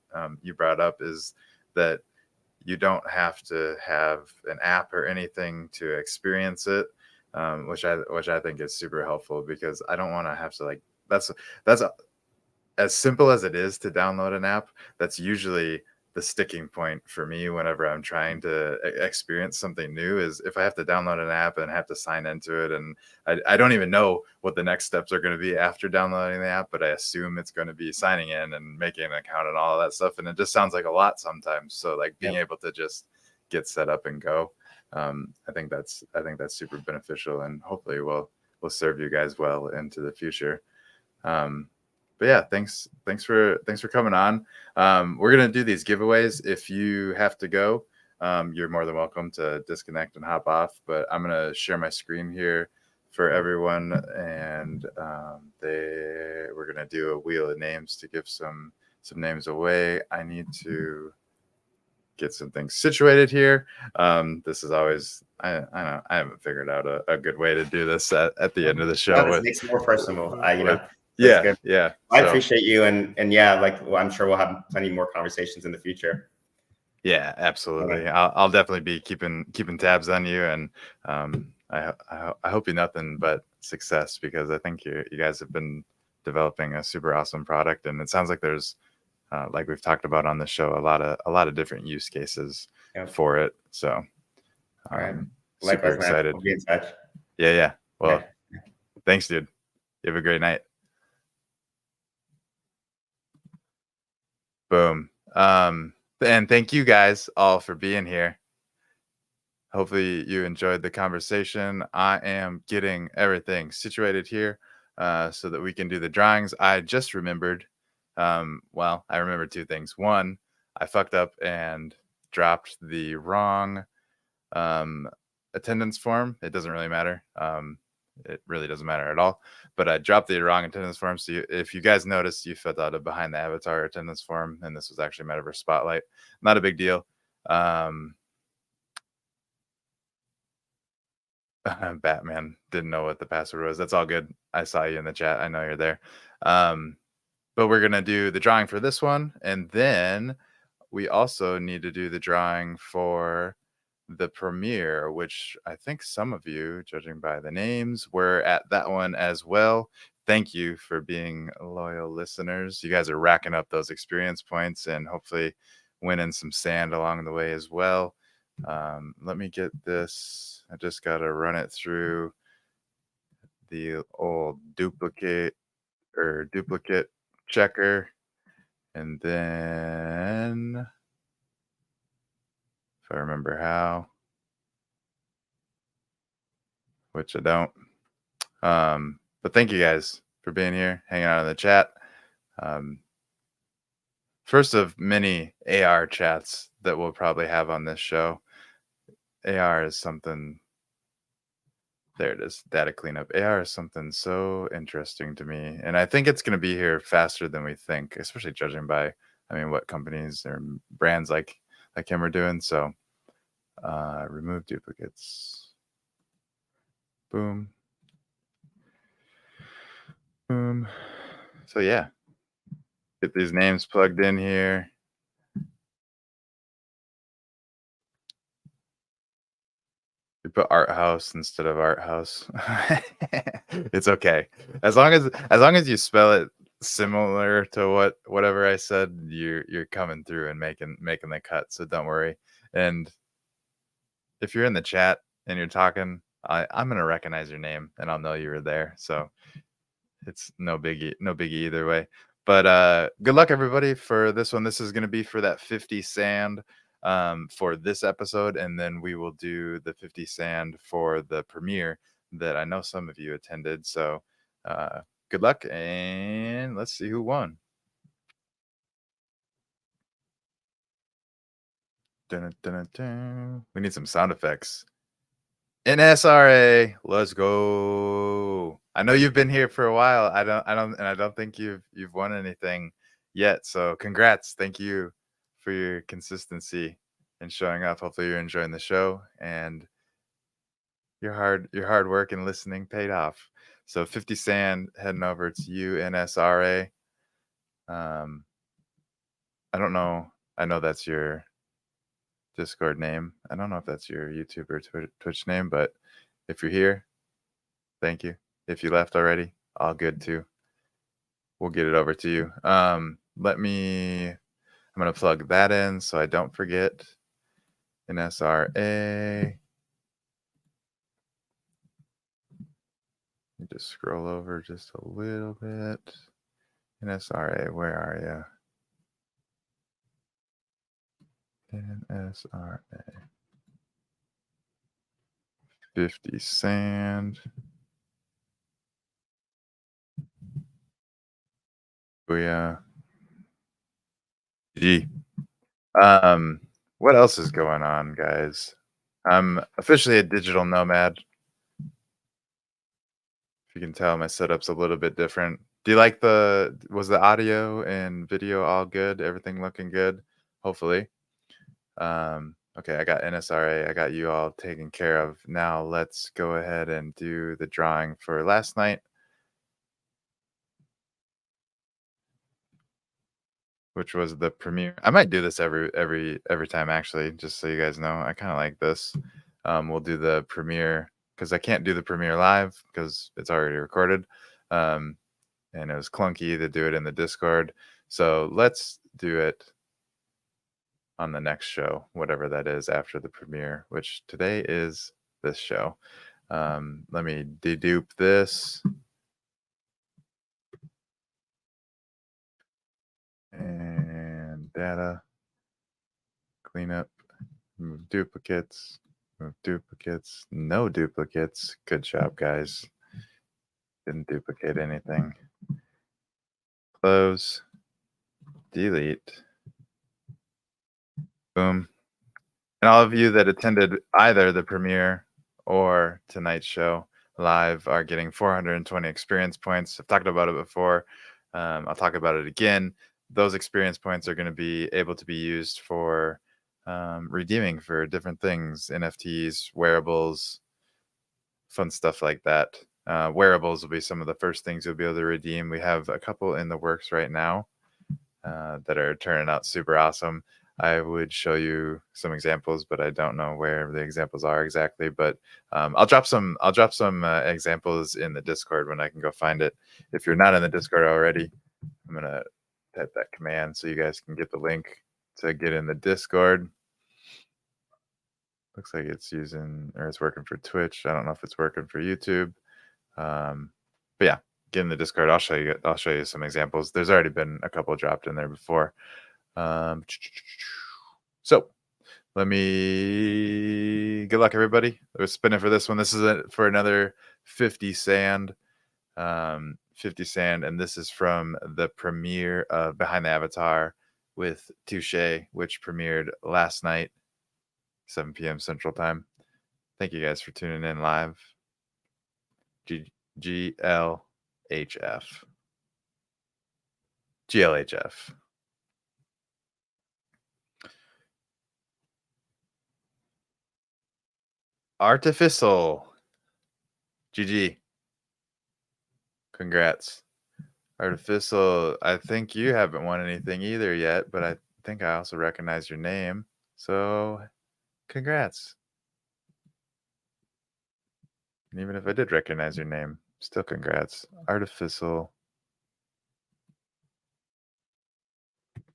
you brought up, is that you don't have to have an app or anything to experience it, which I think is super helpful, because I don't want to have to, like, that's as simple as it is to download an app. That's usually the sticking point for me whenever I'm trying to experience something new, is if I have to download an app and have to sign into it, and I don't even know what the next steps are going to be after downloading the app, but I assume it's going to be signing in and making an account and all of that stuff, and it just sounds like a lot sometimes. So, like, being able to just get set up and go, I think that's super beneficial, and hopefully will serve you guys well into the future. But yeah, thanks for coming on. We're gonna do these giveaways. If you have to go, you're more than welcome to disconnect and hop off. But I'm gonna share my screen here for everyone, and we're gonna do a wheel of names to give some names away. I need to get some things situated here. This is always, I don't know, I haven't figured out a good way to do this at the end of the show. This makes it more personal. Yeah, good. yeah. I appreciate you, and yeah, like, well, I'm sure we'll have plenty more conversations in the future. Yeah, absolutely. I'll definitely be keeping tabs on you, and I hope you nothing but success, because I think you guys have been developing a super awesome product, and it sounds like there's, like we've talked about on the show, a lot of different use cases for it. So, super excited. We'll be in touch. Yeah. Well, thanks, dude. You have a great night. Boom. And thank you guys all for being here. Hopefully you enjoyed the conversation. I am getting everything situated here, so that we can do the drawings. I just remembered, well, I remembered two things. One, I fucked up and dropped the wrong attendance form. It doesn't really matter. It really doesn't matter at all. But I dropped the wrong attendance form. So if you guys noticed, you filled out a behind the avatar attendance form, and this was actually Metaverse Spotlight. Not a big deal. Batman didn't know what the password was. That's all good. I saw you in the chat. I know you're there. But we're gonna do the drawing for this one, and then we also need to do the drawing for the premiere, which I think some of you, judging by the names, were at that one as well. Thank you for being loyal listeners. You guys are racking up those experience points and hopefully winning some sand along the way as well. Let me get this. I just got to run it through the old duplicate checker, and then, if I remember how, which I don't. But thank you guys for being here, hanging out in the chat. First of many AR chats that we'll probably have on this show. AR is something, there it is, data cleanup. AR is something so interesting to me, and I think it's going to be here faster than we think, especially judging by, what companies or brands like him are doing. So, remove duplicates. Boom. Boom. So yeah, get these names plugged in here. We put art house instead of art house. It's okay. As long as you spell it similar to whatever I said, you're coming through and making the cut. So don't worry. And if you're in the chat and you're talking, I'm gonna recognize your name and I'll know you were there. So it's no biggie either way. But good luck everybody for this one. This is gonna be for that 50 sand for this episode, and then we will do the 50 sand for the premiere that I know some of you attended. So good luck, and let's see who won. Dun, dun, dun, dun. We need some sound effects. NSRA, let's go. I know you've been here for a while. I don't think you've won anything yet. So congrats. Thank you for your consistency and showing up. Hopefully you're enjoying the show, and your hard work and listening paid off. So 50 Sand heading over to UNSRA. I don't know. I know that's your Discord name. I don't know if that's your YouTube or Twitch name, but if you're here, thank you. If you left already, all good too. We'll get it over to you. I'm going to plug that in so I don't forget. NSRA. You just scroll over just a little bit. NSRA, where are you? NSRA. 50 Sand. Booyah. G. What else is going on, guys? I'm officially a digital nomad. If you can tell, my setup's a little bit different. Do you like was the audio and video all good? Everything looking good? Hopefully. Okay, I got NSRA. I got you all taken care of. Now let's go ahead and do the drawing for last night, which was the premiere. I might do this every time, actually, just so you guys know. I kind of like this. We'll do the premiere because I can't do the premiere live because it's already recorded, and it was clunky to do it in the Discord. So let's do it on the next show, whatever that is after the premiere, which today is this show. Let me dedupe this. And data, cleanup, move duplicates, no duplicates. Good job, guys. Didn't duplicate anything. Close, delete, boom. And all of you that attended either the premiere or tonight's show live are getting 420 experience points. I've talked about it before. I'll talk about it again. Those experience points are going to be able to be used for redeeming for different things, NFTs, wearables, fun stuff like that. Wearables will be some of the first things you'll be able to redeem. We have a couple in the works right now that are turning out super awesome. I would show you some examples, but I don't know where the examples are exactly. But I'll drop some examples in the Discord when I can go find it. If you're not in the Discord already, I'm gonna type that command so you guys can get the link to get in the Discord. Looks like it's working for Twitch. I don't know if it's working for YouTube. But yeah, get in the Discord. I'll show you some examples. There's already been a couple dropped in there before. So good luck, everybody. We're spinning for this one. This is for another 50 Sand. 50 Sand, and this is from the premiere of Behind the Avatar with Touche, which premiered last night, 7 p.m. Central Time. Thank you guys for tuning in live. GLHF. Artificial. GG. Congrats. Artificial, I think you haven't won anything either yet, but I think I also recognize your name. So, congrats. And even if I did recognize your name, still congrats. Artificial.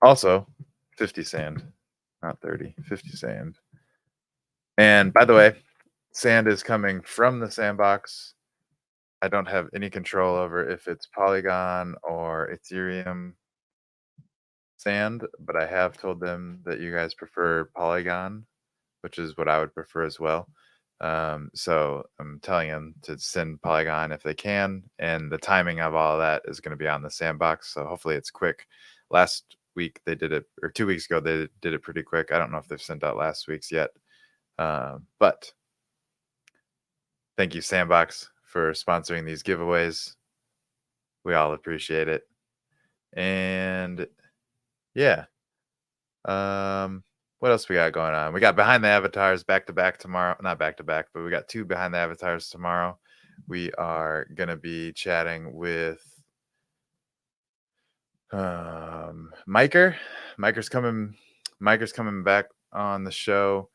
Also, 50 Sand, not 30, 50 Sand. And by the way, sand is coming from the sandbox. I don't have any control over if it's Polygon or Ethereum sand, but I have told them that you guys prefer Polygon, which is what I would prefer as well. So I'm telling them to send Polygon if they can, and the timing of all of that is going to be on the sandbox. So hopefully it's quick. Last week they did it, or 2 weeks ago they did it pretty quick. I don't know if they've sent out last week's yet, but thank you, Sandbox, for sponsoring these giveaways. We all appreciate it. And yeah. What else we got going on? We got Behind the Avatars back to back tomorrow. Not back to back, but we got 2 Behind the Avatars tomorrow. we are gonna be chatting with Miker. Miker's coming. Miker's coming back on the show.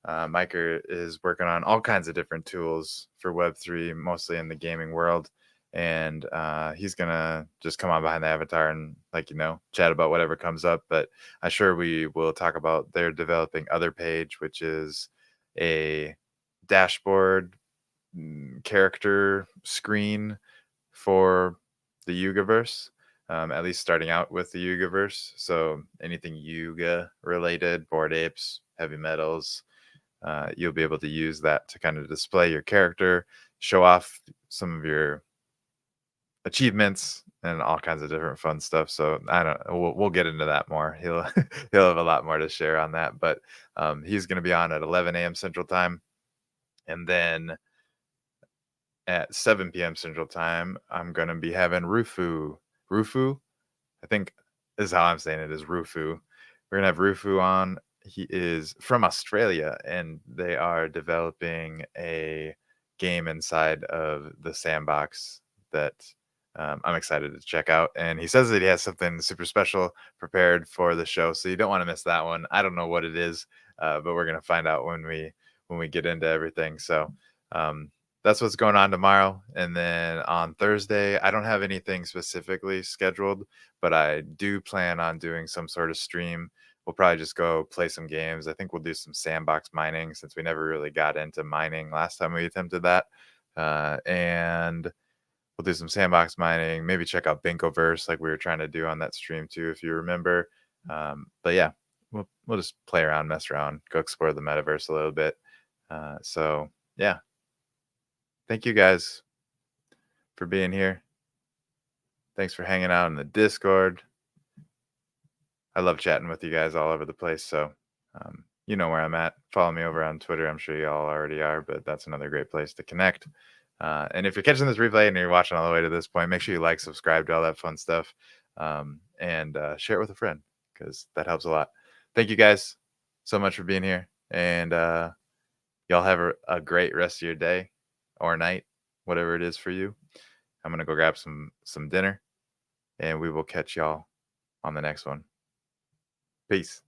Miker is working on all kinds of different tools for Web3, mostly in the gaming world. And he's gonna just come on behind the avatar and, like, chat about whatever comes up. But I'm sure we will talk about their developing other page, which is a dashboard character screen for the Yugaverse. At least starting out with the Yugaverse. So anything Yuga related, Bored Apes, heavy metals, you'll be able to use that to kind of display your character, show off some of your achievements and all kinds of different fun stuff. So I don't. We'll get into that more. He'll he'll have a lot more to share on that. But he's going to be on at 11 a.m. Central Time, and then at 7 p.m. Central Time, I'm going to be having Rufu. Rufu, I think is how I'm saying it, is Rufu. We're gonna have Rufu on. He is from Australia, and they are developing a game inside of the sandbox that I'm excited to check out. And he says that he has something super special prepared for the show, so you don't want to miss that one. I don't know what it is, but we're gonna find out when we get into everything. So that's what's going on tomorrow. And then on Thursday, I don't have anything specifically scheduled, but I do plan on doing some sort of stream. We'll probably just go play some games. I think we'll do some sandbox mining since we never really got into mining last time we attempted that. And we'll do some sandbox mining, maybe check out Binkoverse like we were trying to do on that stream too, if you remember. But yeah, we'll just play around, mess around, go explore the metaverse a little bit. So yeah. Thank you guys for being here. Thanks for hanging out in the Discord. I love chatting with you guys all over the place. So you know where I'm at. Follow me over on Twitter. I'm sure you all already are, but that's another great place to connect. And if you're catching this replay and you're watching all the way to this point, make sure you like, subscribe to all that fun stuff, and share it with a friend because that helps a lot. Thank you guys so much for being here. And y'all have a great rest of your day or night, whatever it is for you. I'm gonna go grab some dinner, and we will catch y'all on the next one. Peace.